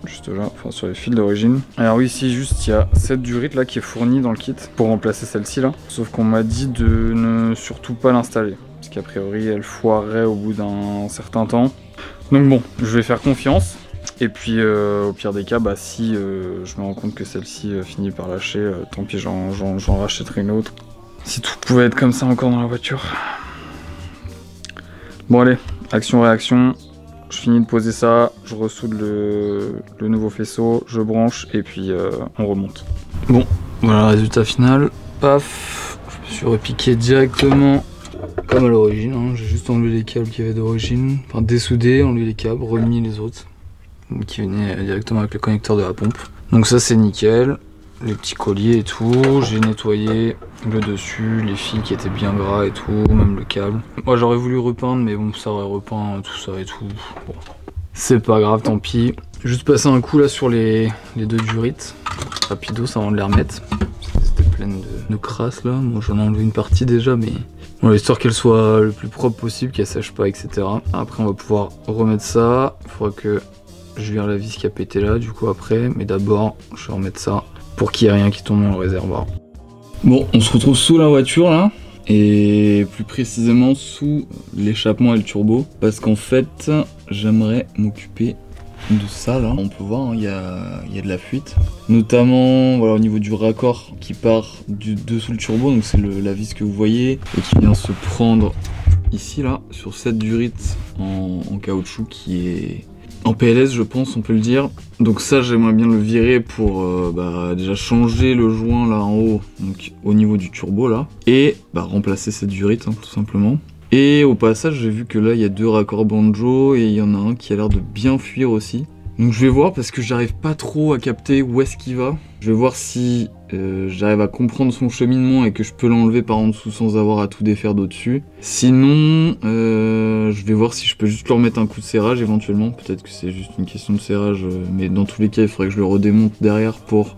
Juste là, enfin sur les fils d'origine. Alors oui, ici juste il y a cette durite là qui est fournie dans le kit pour remplacer celle-ci là. Sauf qu'on m'a dit de ne surtout pas l'installer, parce qu'a priori elle foirerait au bout d'un certain temps. Donc bon, je vais faire confiance. Et puis au pire des cas, bah si je me rends compte que celle-ci finit par lâcher, tant pis j'en rachèterai une autre. Si tout pouvait être comme ça encore dans la voiture. Bon allez, action-réaction. Je finis de poser ça, je ressoude le nouveau faisceau, je branche et puis on remonte. Bon, voilà le résultat final. Paf, je me suis repiqué directement comme à l'origine. Hein. J'ai juste enlevé les câbles qu'il y avait d'origine, enfin dessoudé, enlevé les câbles, remis les autres qui venaient directement avec le connecteur de la pompe. Donc ça c'est nickel. Les petits colliers et tout, j'ai nettoyé le dessus, les fils qui étaient bien gras et tout, même le câble. Moi j'aurais voulu repeindre mais bon ça aurait repeint tout ça et tout. Bon, c'est pas grave, tant pis. Juste passer un coup là sur les 2 durites, rapidos avant de les remettre. C'était plein de crasse là, moi j'en ai enlevé une partie déjà mais... Bon, histoire qu'elle soit le plus propre possible, qu'elle sèche pas etc. Après on va pouvoir remettre ça, il faudra que je vire la vis qui a pété là du coup après, mais d'abord je vais remettre ça. pour qu'il n'y ait rien qui tombe dans le réservoir. Bon, on se retrouve sous la voiture là, et plus précisément sous l'échappement et le turbo, parce qu'en fait j'aimerais m'occuper de ça là. On peut voir, il y a de la fuite, notamment voilà, au niveau du raccord qui part dessous le turbo, donc c'est la vis que vous voyez, et qui vient se prendre ici là, sur cette durite en caoutchouc qui est en PLS, je pense, on peut le dire. Donc ça, j'aimerais bien le virer pour déjà changer le joint là en haut, donc au niveau du turbo là, et remplacer cette durite, hein, tout simplement. Et au passage, j'ai vu que là, il y a 2 raccords banjo et il y en a un qui a l'air de bien fuir aussi. Donc je vais voir parce que j'arrive pas trop à capter où est-ce qu'il va. Je vais voir si j'arrive à comprendre son cheminement et que je peux l'enlever par en dessous sans avoir à tout défaire d'au-dessus. Sinon, je vais voir si je peux juste leur mettre un coup de serrage éventuellement. Peut-être que c'est juste une question de serrage, mais dans tous les cas, il faudrait que je le redémonte derrière pour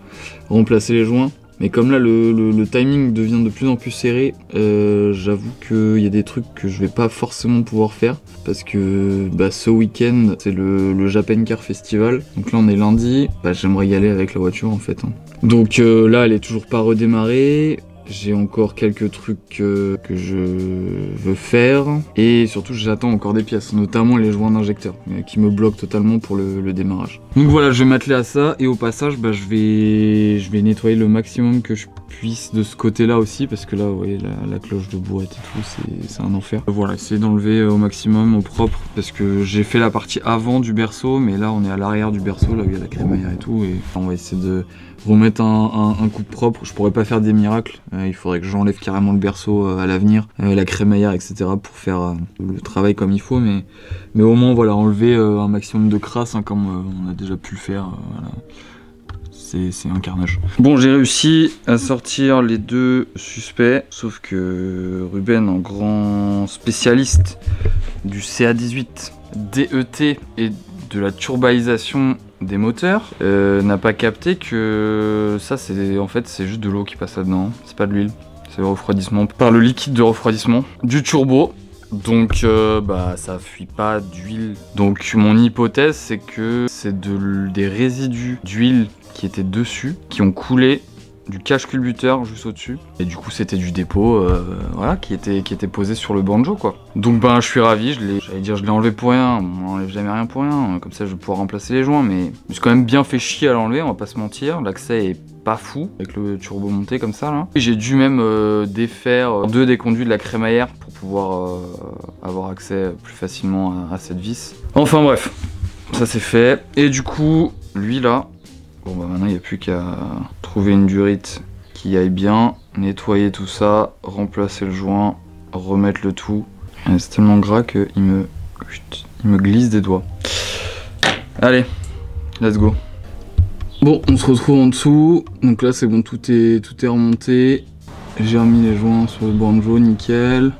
remplacer les joints. Mais comme là le timing devient de plus en plus serré, j'avoue qu'il y a des trucs que je vais pas forcément pouvoir faire parce que ce week-end c'est le Japan Car Festival, donc là on est lundi, j'aimerais y aller avec la voiture en fait. Hein. Donc là elle est toujours pas redémarrée. J'ai encore quelques trucs que je veux faire et surtout j'attends encore des pièces, notamment les joints d'injecteur qui me bloquent totalement pour le démarrage. Donc voilà, je vais m'atteler à ça et au passage je vais nettoyer le maximum que je puisse de ce côté là aussi parce que là vous voyez la cloche de bourrette et tout, c'est un enfer. Voilà, essayer d'enlever au maximum au propre parce que j'ai fait la partie avant du berceau, mais là on est à l'arrière du berceau, là où il y a la crémaillère et tout, et on va essayer de remettre un coup de propre. Je pourrais pas faire des miracles, il faudrait que j'enlève carrément le berceau à l'avenir, la crémaillère etc. pour faire le travail comme il faut, mais au moins voilà, enlever un maximum de crasse hein, comme on a déjà pu le faire, voilà. C'est un carnage. Bon, j'ai réussi à sortir les 2 suspects, sauf que Ruben, en grand spécialiste du CA18, DET et de la turbalisation des moteurs, n'a pas capté que ça en fait c'est juste de l'eau qui passe là-dedans, c'est pas de l'huile, c'est le refroidissement par le liquide de refroidissement du turbo. Donc ça fuit pas d'huile. Donc mon hypothèse c'est que c'est des résidus d'huile qui étaient dessus, qui ont coulé du cache culbuteur juste au-dessus. Et du coup c'était du dépôt voilà, qui était posé sur le banjo quoi. Donc je suis ravi, je l'ai enlevé pour rien, on n'enlève jamais rien pour rien, comme ça je vais pouvoir remplacer les joints, mais je me suis quand même bien fait chier à l'enlever, on va pas se mentir, l'accès est pas fou avec le turbo monté comme ça là. J'ai dû même défaire 2 des conduits de la crémaillère pour pouvoir avoir accès plus facilement à cette vis. Enfin bref, ça c'est fait. Et du coup, lui là, maintenant il n'y a plus qu'à trouver une durite qui aille bien, nettoyer tout ça, remplacer le joint, remettre le tout. C'est tellement gras qu'il me glisse des doigts. Allez, let's go. Bon, on se retrouve en dessous, donc là c'est bon, tout est remonté. J'ai remis les joints sur le banjo, nickel.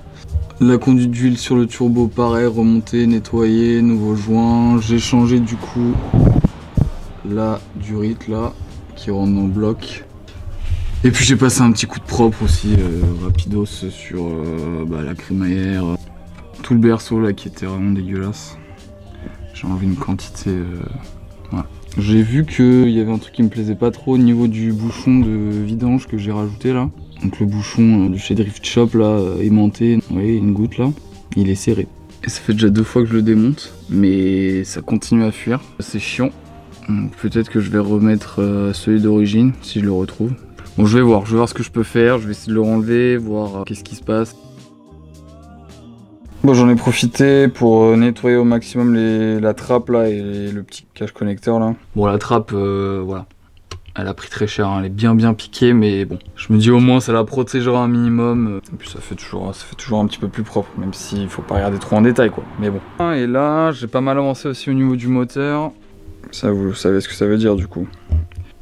La conduite d'huile sur le turbo, pareil, remonté, nettoyé, nouveau joint. J'ai changé du coup la durite là, qui rentre dans le bloc. Et puis j'ai passé un petit coup de propre aussi, rapidos sur la crémaillère. Tout le berceau là qui était vraiment dégueulasse. J'ai enlevé une quantité... voilà. J'ai vu qu'il y avait un truc qui me plaisait pas trop au niveau du bouchon de vidange que j'ai rajouté là. Donc le bouchon de chez Drift Shop là, aimanté, vous voyez, une goutte là, il est serré. Et ça fait déjà 2 fois que je le démonte, mais ça continue à fuir. C'est chiant. Peut-être que je vais remettre celui d'origine si je le retrouve. Bon, je vais voir ce que je peux faire, je vais essayer de le renlever, voir qu'est-ce qui se passe. Bon, j'en ai profité pour nettoyer au maximum la trappe là et le petit cache connecteur là. Bon, la trappe, voilà, elle a pris très cher, hein. Elle est bien piquée, mais bon, je me dis au moins ça la protégera un minimum. Et puis ça fait toujours un petit peu plus propre, même s'il faut pas regarder trop en détail quoi, mais bon. Et là, j'ai pas mal avancé aussi au niveau du moteur. Ça, vous savez ce que ça veut dire du coup.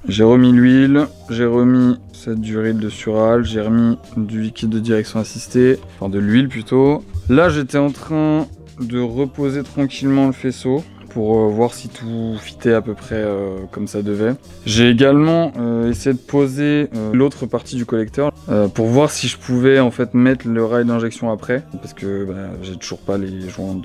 J'ai remis l'huile, j'ai remis cette durite de sural, j'ai remis du liquide de direction assistée, enfin de l'huile plutôt. Là j'étais en train de reposer tranquillement le faisceau pour voir si tout fitait à peu près comme ça devait. J'ai également essayé de poser l'autre partie du collecteur pour voir si je pouvais en fait mettre le rail d'injection après, parce que j'ai toujours pas les joints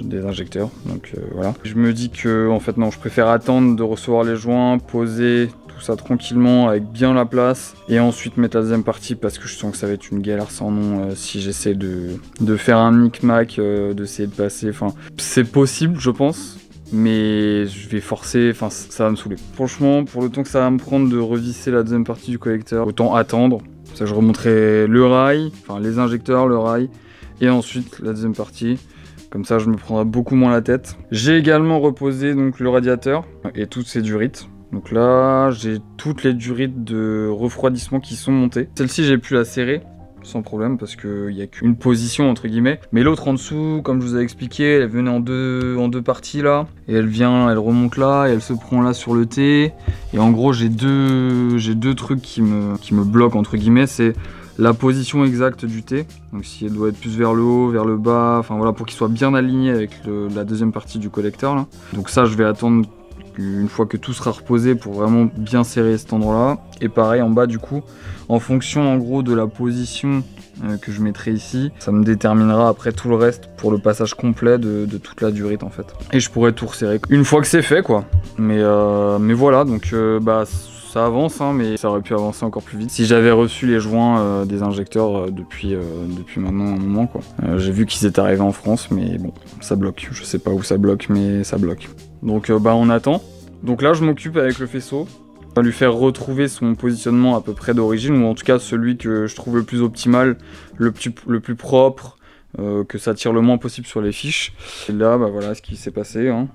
des injecteurs, donc voilà. Je me dis que en fait non, je préfère attendre de recevoir les joints, poser tout tout ça tranquillement avec bien la place et ensuite mettre la deuxième partie parce que je sens que ça va être une galère sans nom si j'essaie de faire un micmac, d'essayer de passer. Enfin, c'est possible, je pense. Mais je vais forcer, enfin ça va me saouler. Franchement, pour le temps que ça va me prendre de revisser la deuxième partie du collecteur, autant attendre. Ça, je remonterai le rail, enfin les injecteurs, le rail, et ensuite la deuxième partie. Comme ça, je me prendrai beaucoup moins la tête. J'ai également reposé donc le radiateur et toutes ces durites. Donc là, j'ai toutes les durites de refroidissement qui sont montées. Celle-ci, j'ai pu la serrer sans problème parce qu'il n'y a qu'une position entre guillemets. Mais l'autre en dessous, comme je vous ai expliqué, elle venait en deux parties là. Et elle vient, elle remonte là et elle se prend là sur le T. Et en gros, j'ai deux trucs qui me bloquent entre guillemets. C'est la position exacte du T. Donc si elle doit être plus vers le haut, vers le bas, enfin voilà, pour qu'il soit bien aligné avec la deuxième partie du collecteur là. Donc ça, je vais attendre une fois que tout sera reposé pour vraiment bien serrer cet endroit-là. Et pareil en bas du coup, en fonction en gros de la position que je mettrai ici, ça me déterminera après tout le reste pour le passage complet de toute la durite en fait. Et je pourrais tout resserrer une fois que c'est fait quoi. Mais voilà, donc ça avance hein, mais ça aurait pu avancer encore plus vite si j'avais reçu les joints des injecteurs depuis maintenant un moment quoi. J'ai vu qu'ils étaient arrivés en France mais bon, ça bloque. Je sais pas où ça bloque mais ça bloque. Donc on attend. Donc là je m'occupe avec le faisceau. On va lui faire retrouver son positionnement à peu près d'origine, ou en tout cas celui que je trouve le plus optimal, le plus propre, que ça tire le moins possible sur les fiches. Et là voilà ce qui s'est passé. Hein.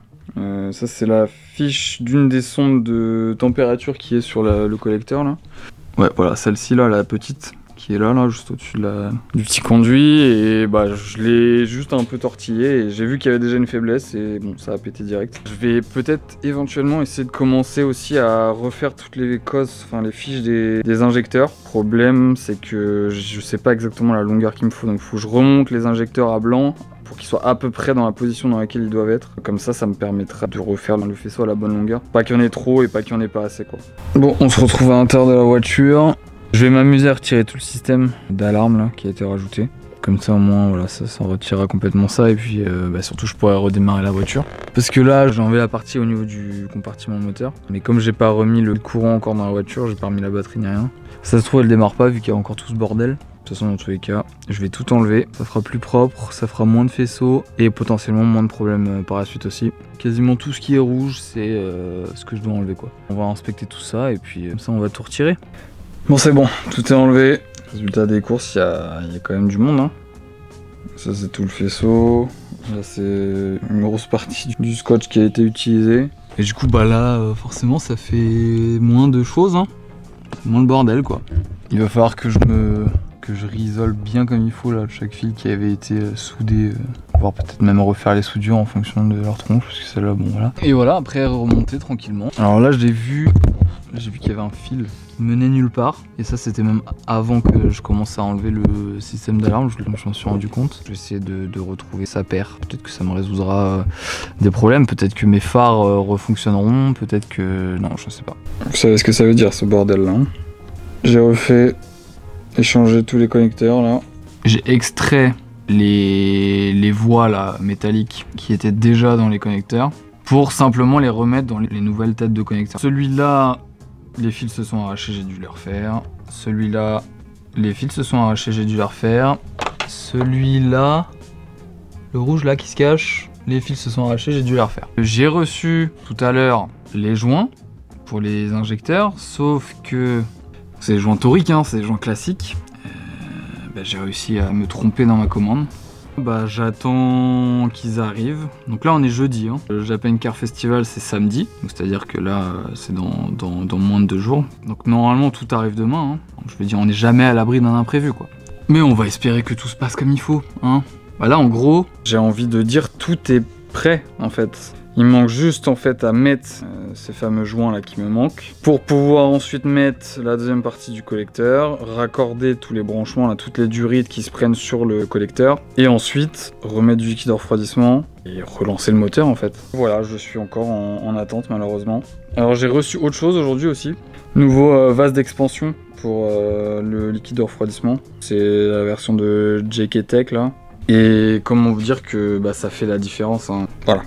Ça c'est la fiche d'une des sondes de température qui est sur le collecteur là. Ouais voilà, celle-ci là, la petite qui est là juste au-dessus du petit conduit, et je l'ai juste un peu tortillé et j'ai vu qu'il y avait déjà une faiblesse et bon ça a pété direct. Je vais peut-être éventuellement essayer de commencer aussi à refaire toutes les causes, enfin les fiches des injecteurs. Le problème c'est que je sais pas exactement la longueur qu'il me faut, donc il faut que je remonte les injecteurs à blanc pour qu'ils soient à peu près dans la position dans laquelle ils doivent être. Comme ça me permettra de refaire le faisceau à la bonne longueur. Pas qu'il y en ait trop et pas qu'il y en ait pas assez quoi. Bon, on se retrouve à l'intérieur de la voiture. Je vais m'amuser à retirer tout le système d'alarme là qui a été rajouté. Comme ça au moins voilà, ça retirera complètement ça et puis surtout je pourrais redémarrer la voiture. Parce que là j'ai enlevé la partie au niveau du compartiment moteur. Mais comme j'ai pas remis le courant encore dans la voiture, j'ai pas remis la batterie ni rien. Ça se trouve elle démarre pas vu qu'il y a encore tout ce bordel. De toute façon dans tous les cas, je vais tout enlever. Ça fera plus propre, ça fera moins de faisceaux et potentiellement moins de problèmes par la suite aussi. Quasiment tout ce qui est rouge c'est ce que je dois enlever quoi. On va inspecter tout ça et puis comme ça on va tout retirer. Bon c'est bon, tout est enlevé. Résultat des courses, il y a quand même du monde hein. Ça c'est tout le faisceau. Là c'est une grosse partie du scotch qui a été utilisé. Et du coup là forcément ça fait moins de choses hein. Moins de bordel quoi. Il va falloir que je réisole bien comme il faut là chaque fil qui avait été soudé. Voire peut-être même refaire les soudures en fonction de leur tronche parce que celle-là bon voilà. Et voilà, après remonter tranquillement. Alors là j'ai vu qu'il y avait un fil qui menait nulle part. Et ça c'était même avant que je commence à enlever le système d'alarme, je m'en suis rendu compte. Je vais essayer de retrouver sa paire. Peut-être que ça me résoudra des problèmes, peut-être que mes phares refonctionneront, peut-être que... Non, je sais pas. Vous savez ce que ça veut dire ce bordel là hein. J'ai refait échanger tous les connecteurs là. J'ai extrait les voies là métalliques qui étaient déjà dans les connecteurs pour simplement les remettre dans les nouvelles têtes de connecteurs. Celui-là, les fils se sont arrachés, j'ai dû les refaire. Celui-là, les fils se sont arrachés, j'ai dû les refaire. Celui-là, le rouge là qui se cache, les fils se sont arrachés, j'ai dû les refaire. J'ai reçu tout à l'heure les joints pour les injecteurs, sauf que c'est des joints toriques, hein, c'est des joints classiques. J'ai réussi à me tromper dans ma commande. J'attends qu'ils arrivent. Donc là on est jeudi, hein. Le Japan Car Festival c'est samedi, c'est-à-dire que là c'est dans moins de 2 jours. Donc normalement tout arrive demain, hein. Je veux dire on n'est jamais à l'abri d'un imprévu quoi. Mais on va espérer que tout se passe comme il faut, hein. Là en gros, j'ai envie de dire tout est prêt en fait. Il manque juste en fait à mettre ces fameux joints là qui me manquent pour pouvoir ensuite mettre la deuxième partie du collecteur, raccorder tous les branchements là, toutes les durites qui se prennent sur le collecteur et ensuite remettre du liquide de refroidissement et relancer le moteur en fait. Voilà, je suis encore en attente malheureusement. Alors j'ai reçu autre chose aujourd'hui aussi. Nouveau vase d'expansion pour le liquide de refroidissement. C'est la version de JK Tech là. Et comment vous dire que ça fait la différence hein. Voilà.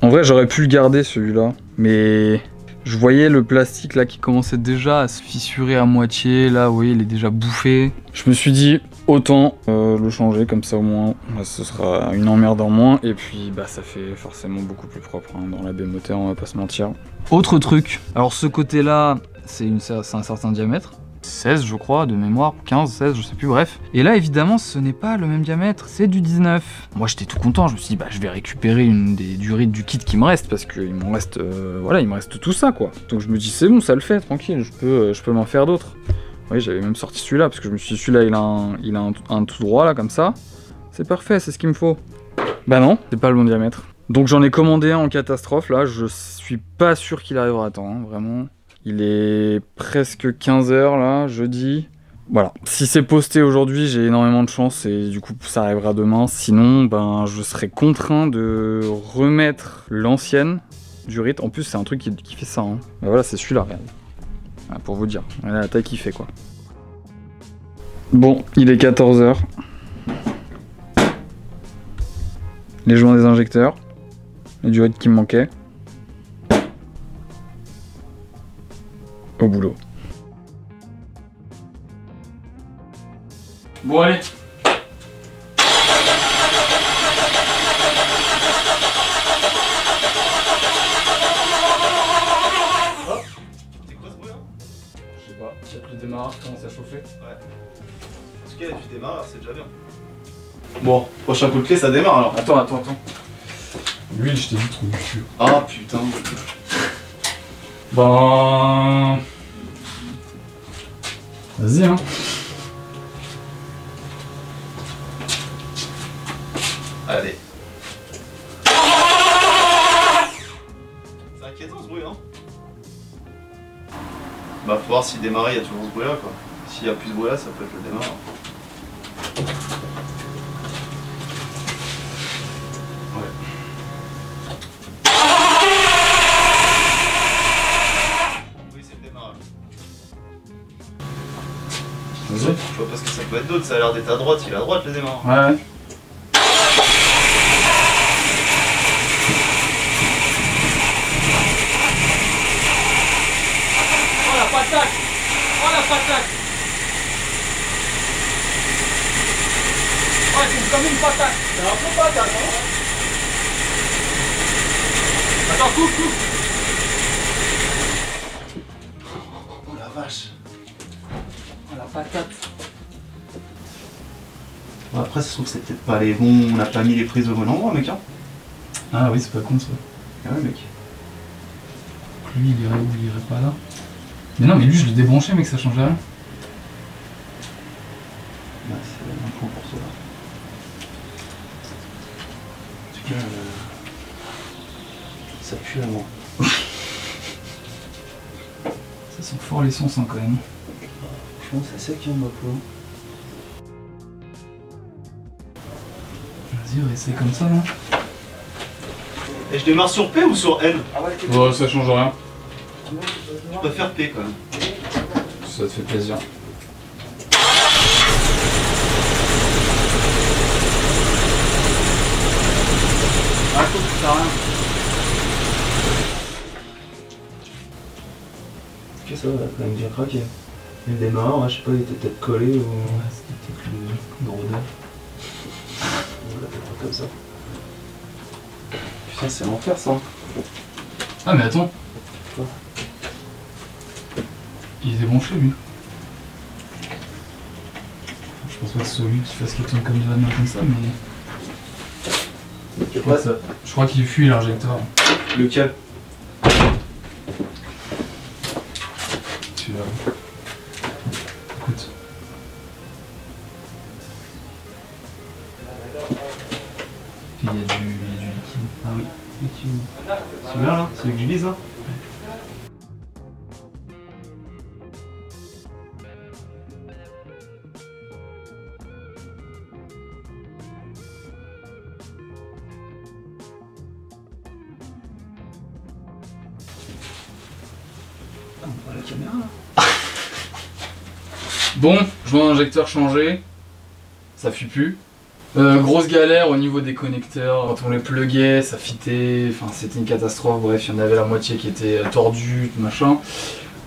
En vrai j'aurais pu le garder celui-là, mais Je voyais le plastique là qui commençait déjà à se fissurer à moitié, là vous voyez il est déjà bouffé. Je me suis dit autant le changer comme ça au moins, ce sera une emmerde en moins et puis bah ça fait forcément beaucoup plus propre hein, dans la baie moteur, on va pas se mentir. Autre truc, alors ce côté là c'est un certain diamètre. 16 je crois de mémoire, 15, 16 je sais plus, bref. Et là évidemment ce n'est pas le même diamètre, c'est du 19. Moi j'étais tout content, je me suis dit bah je vais récupérer une des durites du kit qui me reste parce qu'il me reste voilà, il me reste tout ça quoi. Donc je me dis c'est bon, ça le fait, tranquille, je peux m'en faire d'autres. Oui, j'avais même sorti celui-là parce que je me suis dit celui-là il a un tout droit là comme ça. C'est parfait, c'est ce qu'il me faut. Bah non, c'est pas le bon diamètre. Donc j'en ai commandé un en catastrophe là, je suis pas sûr qu'il arrivera à temps, hein, vraiment. Il est presque 15 h là, jeudi. Voilà. Si c'est posté aujourd'hui, j'ai énormément de chance et du coup ça arrivera demain. Sinon, ben je serai contraint de remettre l'ancienne durite. En plus, c'est un truc qui fait ça. Hein. Ben voilà, c'est celui-là, regarde. Voilà, pour vous dire. Voilà la taille qu'il fait quoi. Bon, il est 14 h. Les joints des injecteurs. Les durites qui me manquaient. Au boulot. Bon allez. C'est quoi ce bruit là? Je sais pas, le démarrage commence à chauffer. Ouais. En tout cas tu démarres, c'est déjà bien. Bon, prochain coup de clé ça démarre alors. Attends. L'huile, je t'ai dit trop du cul. Ah putain. Ben... Vas-y hein. Allez. C'est inquiétant ce bruit hein. Bah faut voir si démarrer il y a toujours ce bruit là quoi. S'il y a plus ce bruit là ça peut être le démarrage. Je vois pas ce que ça peut être d'autre, ça a l'air d'être à droite, il est à droite le démarrage. Ouais. Oh la patate! Oh la patate! Ouais, c'est comme une patate! C'est un peu patate, hein? Attends, coupe! Oh la vache! Oh la patate! Bon, après, ça se trouve, c'est peut-être pas les bons, on n'a pas mis les prises au bon endroit, mec. Hein. Ah oui, c'est pas con ça. Ah ouais, mec. Lui, il irait où? Il irait pas là. Mais non, mais lui, je l'ai débranché, mec, ça change rien. Bah, c'est un point pour cela. En tout cas, ça pue la mort. Ça sent fort l'essence hein, quand même. Franchement, c'est sec, hein, ma peau. Vas-y, on va essayer comme ça, non? Et je démarre sur P ou sur N? Oh, ça change rien. Je préfère P quand même. Ça te fait plaisir. Ah, coupe, ça sert à rien. Ok, ça va, quand même bien craqué. Le démarrage, je sais pas, il était peut-être collé ou. Ouais, c'était peut-être le rodeur. On l'a peut-être pas comme ça. Putain, c'est l'enfer ça. Ah, mais attends. Quoi? Il est débranché lui. Je pense pas que ce soit lui qui fasse qu'il tourne comme il va bien comme ça, mais. Je crois qu'il fuit l'injecteur. Lequel? Celui-là. Écoute. Puis il y a du liquide. Ah oui, celui-là là, celui que je vise là. Ah, on voit la caméra là. Bon, je vois un injecteur changer. Ça fuit plus. Grosse galère au niveau des connecteurs, quand on les pluguait, ça fitait, enfin c'était une catastrophe, bref il y en avait la moitié qui était tordue, machin.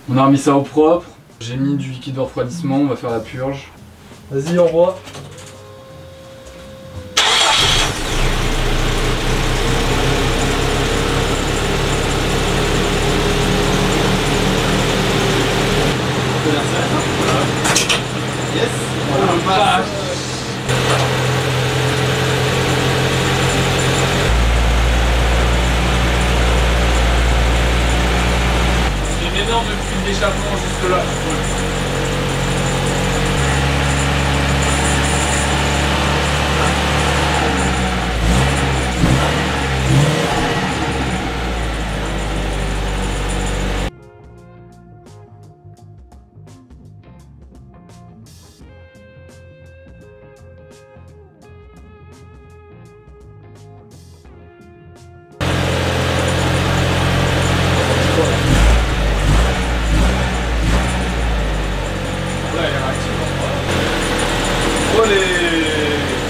On a remis ça au propre, j'ai mis du liquide de refroidissement, on va faire la purge. Vas-y, on voit. Yes. On passe. J'ai une énorme fuite d'échappement juste là.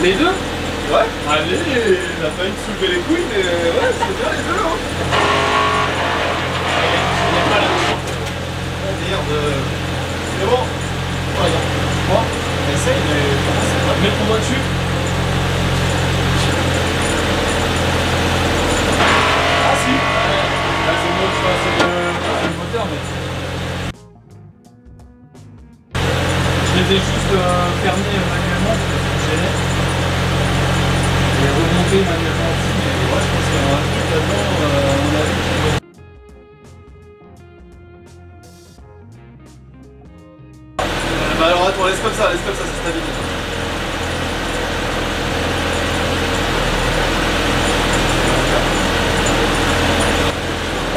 Les deux? Ouais. Allez, il a failli te soulever les couilles, mais ouais, c'est bien les deux, hein. Merde. C'est bon. Bon, essaye, mais Mets ton doigt dessus. ah si. Là c'est le moteur, mais... Je les ai juste fermés manuellement parce que je gênais. Et remontés manuellement aussi, mais ouais, je pense qu'il y a un truc là-dedans, à mon avis, qui doit... Bah alors attends, laisse comme ça, c'est stabilisé.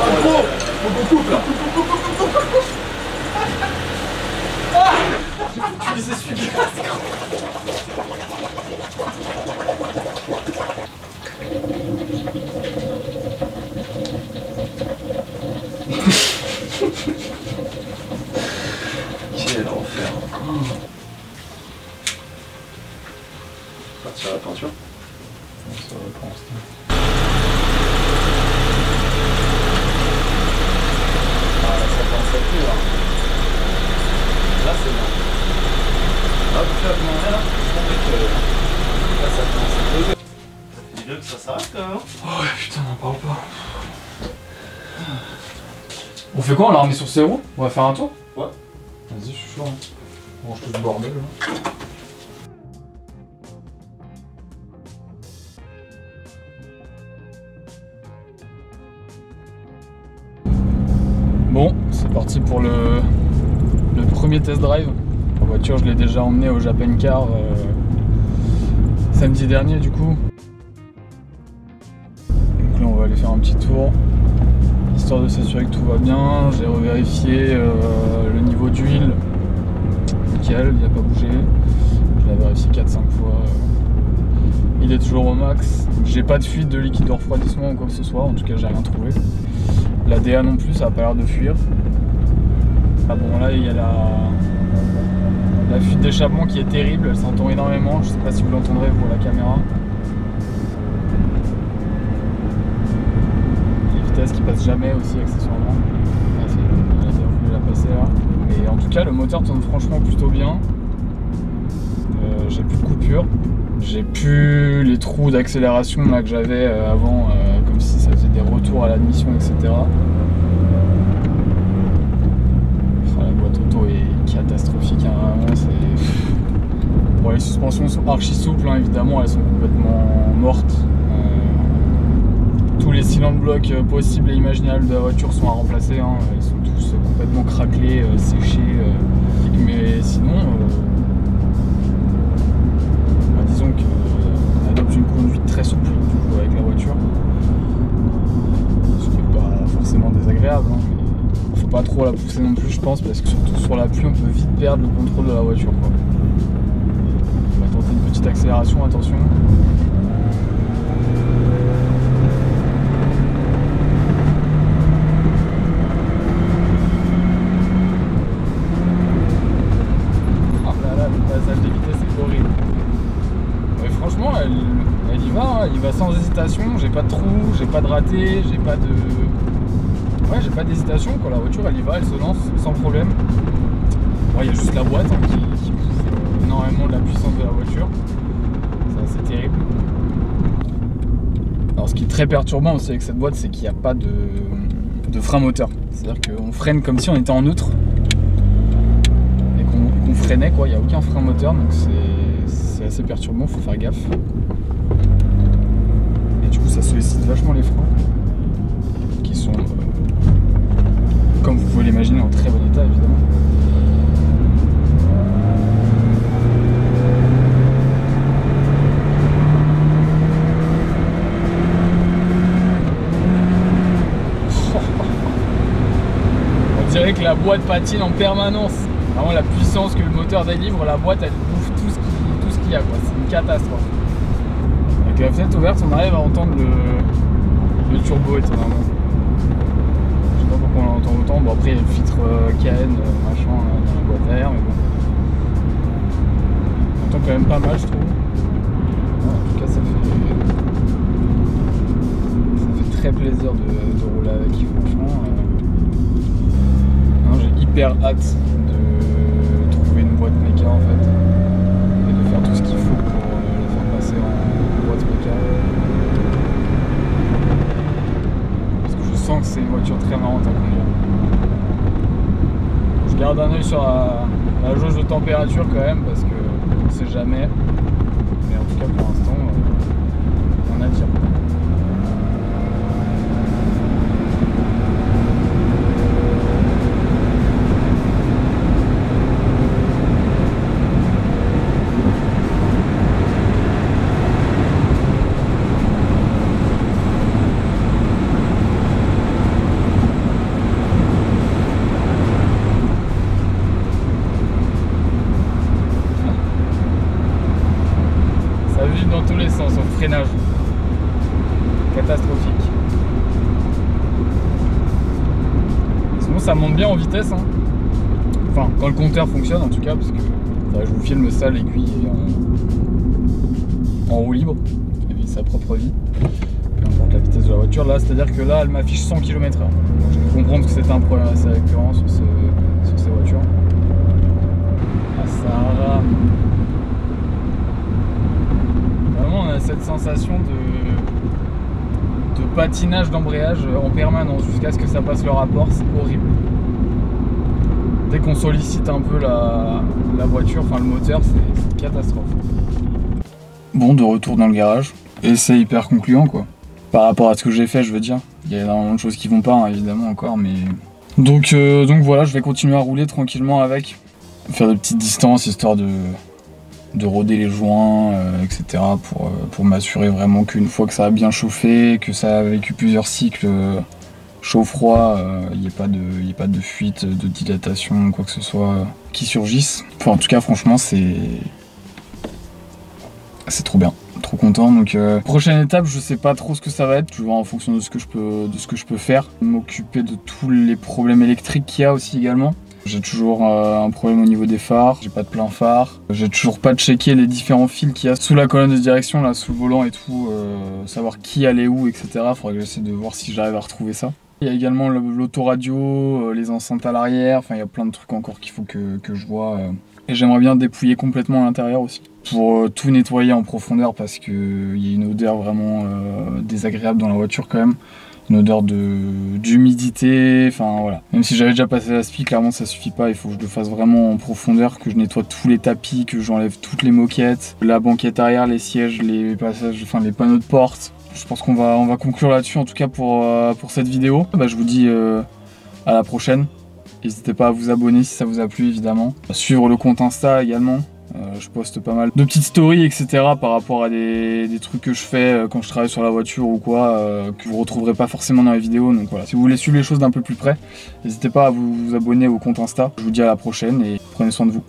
Ah gros! Faut beaucoup là! Tu les essuies. Quel enfer! Partir à la peinture. Ça va pour l'instant. Ah là ça commence à plus là. Là c'est bon. Là vous faites comment on est là? Je comprends que là ça commence à peser. Ça fait du bien que ça s'arrête quand même. Oh ouais, putain, n'en parle pas. On fait quoi? On la remet sur ses roues? On va faire un tour? Ouais. Vas-y, je suis chaud. Hein. Bon, je te le bordel là. Bon, c'est parti pour le premier test drive. La voiture, je l'ai déjà emmenée au Japan Car samedi dernier du coup. Donc là, on va aller faire un petit tour, histoire de s'assurer que tout va bien. J'ai revérifié le niveau d'huile. Nickel, il n'a pas bougé. Je l'ai vérifié 4-5 fois. Il est toujours au max. J'ai pas de fuite de liquide de refroidissement ou quoi que ce soit, en tout cas j'ai rien trouvé. La DA non plus, ça a pas l'air de fuir. Ah bon, là il y a la fuite d'échappement qui est terrible, elle s'entend énormément. Je sais pas si vous l'entendrez pour la caméra. Les vitesses qui passent jamais aussi accessoirement. Ah, elle a bien voulu la passer là. Mais en tout cas le moteur tourne franchement plutôt bien. J'ai plus de coupure. J'ai plus les trous d'accélération là que j'avais avant, comme si ça faisait des retours à l'admission, etc. Enfin, la boîte auto est catastrophique, hein, vraiment, bon, les suspensions sont archi souples, hein, évidemment, elles sont complètement mortes. Tous les cylindres blocs possibles et imaginables de la voiture sont à remplacer, hein, ils sont tous complètement craquelés, séchés. Mais sinon, disons qu'on adopte une conduite très souple du coup, avec la voiture. Ce qui n'est pas forcément désagréable, hein, mais faut pas trop la pousser non plus, je pense, parce que surtout sur la pluie, on peut vite perdre le contrôle de la voiture, quoi. On va tenter une petite accélération, attention. franchement, elle y va, hein, il va sans hésitation. J'ai pas de trou, j'ai pas de raté, j'ai pas de... Ouais, j'ai pas d'hésitation, quoi. La voiture, elle y va, elle se lance sans problème. Bon, il y a juste la boîte hein, qui bouffe énormément de la puissance de la voiture. C'est assez terrible. Alors, ce qui est très perturbant aussi avec cette boîte, c'est qu'il n'y a pas de frein moteur. C'est-à-dire qu'on freine comme si on était en neutre et qu'on freinait, quoi. Il n'y a aucun frein moteur, donc c'est assez perturbant, faut faire gaffe. Et du coup, ça sollicite vachement les freins qui sont, comme vous pouvez l'imaginer, en très bon état, évidemment. On dirait que la boîte patine en permanence. Vraiment la puissance que le moteur délivre, la boîte elle bouffe tout ce qu'il y a, quoi. C'est une catastrophe. Avec la fenêtre ouverte, on arrive à entendre le turbo étonnamment. Je sais pas pourquoi on l'entend autant. Bon, après il y a le filtre KN machin dans la boîte à air, mais bon. On entend quand même pas mal, je trouve. Ouais, en tout cas, ça fait très plaisir de rouler avec, franchement. J'ai hyper hâte de trouver une boîte méca en fait et de faire tout ce qu'il faut pour la faire passer en boîte méca, parce que je sens que c'est une voiture très marrante à conduire. Je garde un œil sur la jauge de température quand même parce que on ne sait jamais, mais en tout cas pour l'instant on attire. Dans tous les sens, au freinage. Catastrophique. Sinon ça monte bien en vitesse hein. Enfin quand le compteur fonctionne en tout cas, parce que je vous filme ça, l'aiguille en roue libre, elle vit sa propre vie, peu importe la vitesse de la voiture. Là c'est à dire que là elle m'affiche 100 km/h. Donc je peux comprendre que c'était un problème assez récurrent sur ces voitures. Ah, ça rame. On a cette sensation de patinage d'embrayage en permanence jusqu'à ce que ça passe le rapport, c'est horrible. Dès qu'on sollicite un peu la voiture, enfin le moteur, c'est une catastrophe. Bon, de retour dans le garage, et c'est hyper concluant quoi. Par rapport à ce que j'ai fait, je veux dire. Il y a énormément de choses qui vont pas hein, évidemment encore, mais... Donc voilà, je vais continuer à rouler tranquillement avec. Faire de petites distances histoire de rôder les joints, etc. pour m'assurer vraiment qu'une fois que ça a bien chauffé, que ça a vécu plusieurs cycles chaud-froid, il n'y ait pas de fuite, de dilatation, quoi que ce soit qui surgisse. Enfin, en tout cas, franchement, c'est trop bien, trop content. Donc, prochaine étape, je sais pas trop ce que ça va être. Je vais voir en fonction de ce que je peux faire. M'occuper de tous les problèmes électriques qu'il y a aussi également. J'ai toujours un problème au niveau des phares, j'ai pas de plein phare, j'ai toujours pas checké les différents fils qu'il y a sous la colonne de direction, là sous le volant et tout, savoir qui allait où, etc. Faudrait que j'essaie de voir si j'arrive à retrouver ça. Il y a également l'autoradio, les enceintes à l'arrière, enfin il y a plein de trucs encore qu'il faut que je vois. Et j'aimerais bien dépouiller complètement à l'intérieur aussi, pour tout nettoyer en profondeur parce qu'il y a une odeur vraiment désagréable dans la voiture quand même. Une odeur d'humidité, enfin voilà. Même si j'avais déjà passé l'aspi, clairement ça suffit pas, il faut que je le fasse vraiment en profondeur, que je nettoie tous les tapis, que j'enlève toutes les moquettes, la banquette arrière, les sièges, les passages, enfin les panneaux de porte. Je pense qu'on va conclure là-dessus en tout cas pour cette vidéo. Je vous dis à la prochaine. N'hésitez pas à vous abonner si ça vous a plu évidemment. À suivre le compte Insta également. Je poste pas mal de petites stories etc. par rapport à des trucs que je fais quand je travaille sur la voiture ou quoi, que vous retrouverez pas forcément dans les vidéos. Donc voilà, si vous voulez suivre les choses d'un peu plus près, n'hésitez pas à vous abonner au compte Insta. Je vous dis à la prochaine et prenez soin de vous.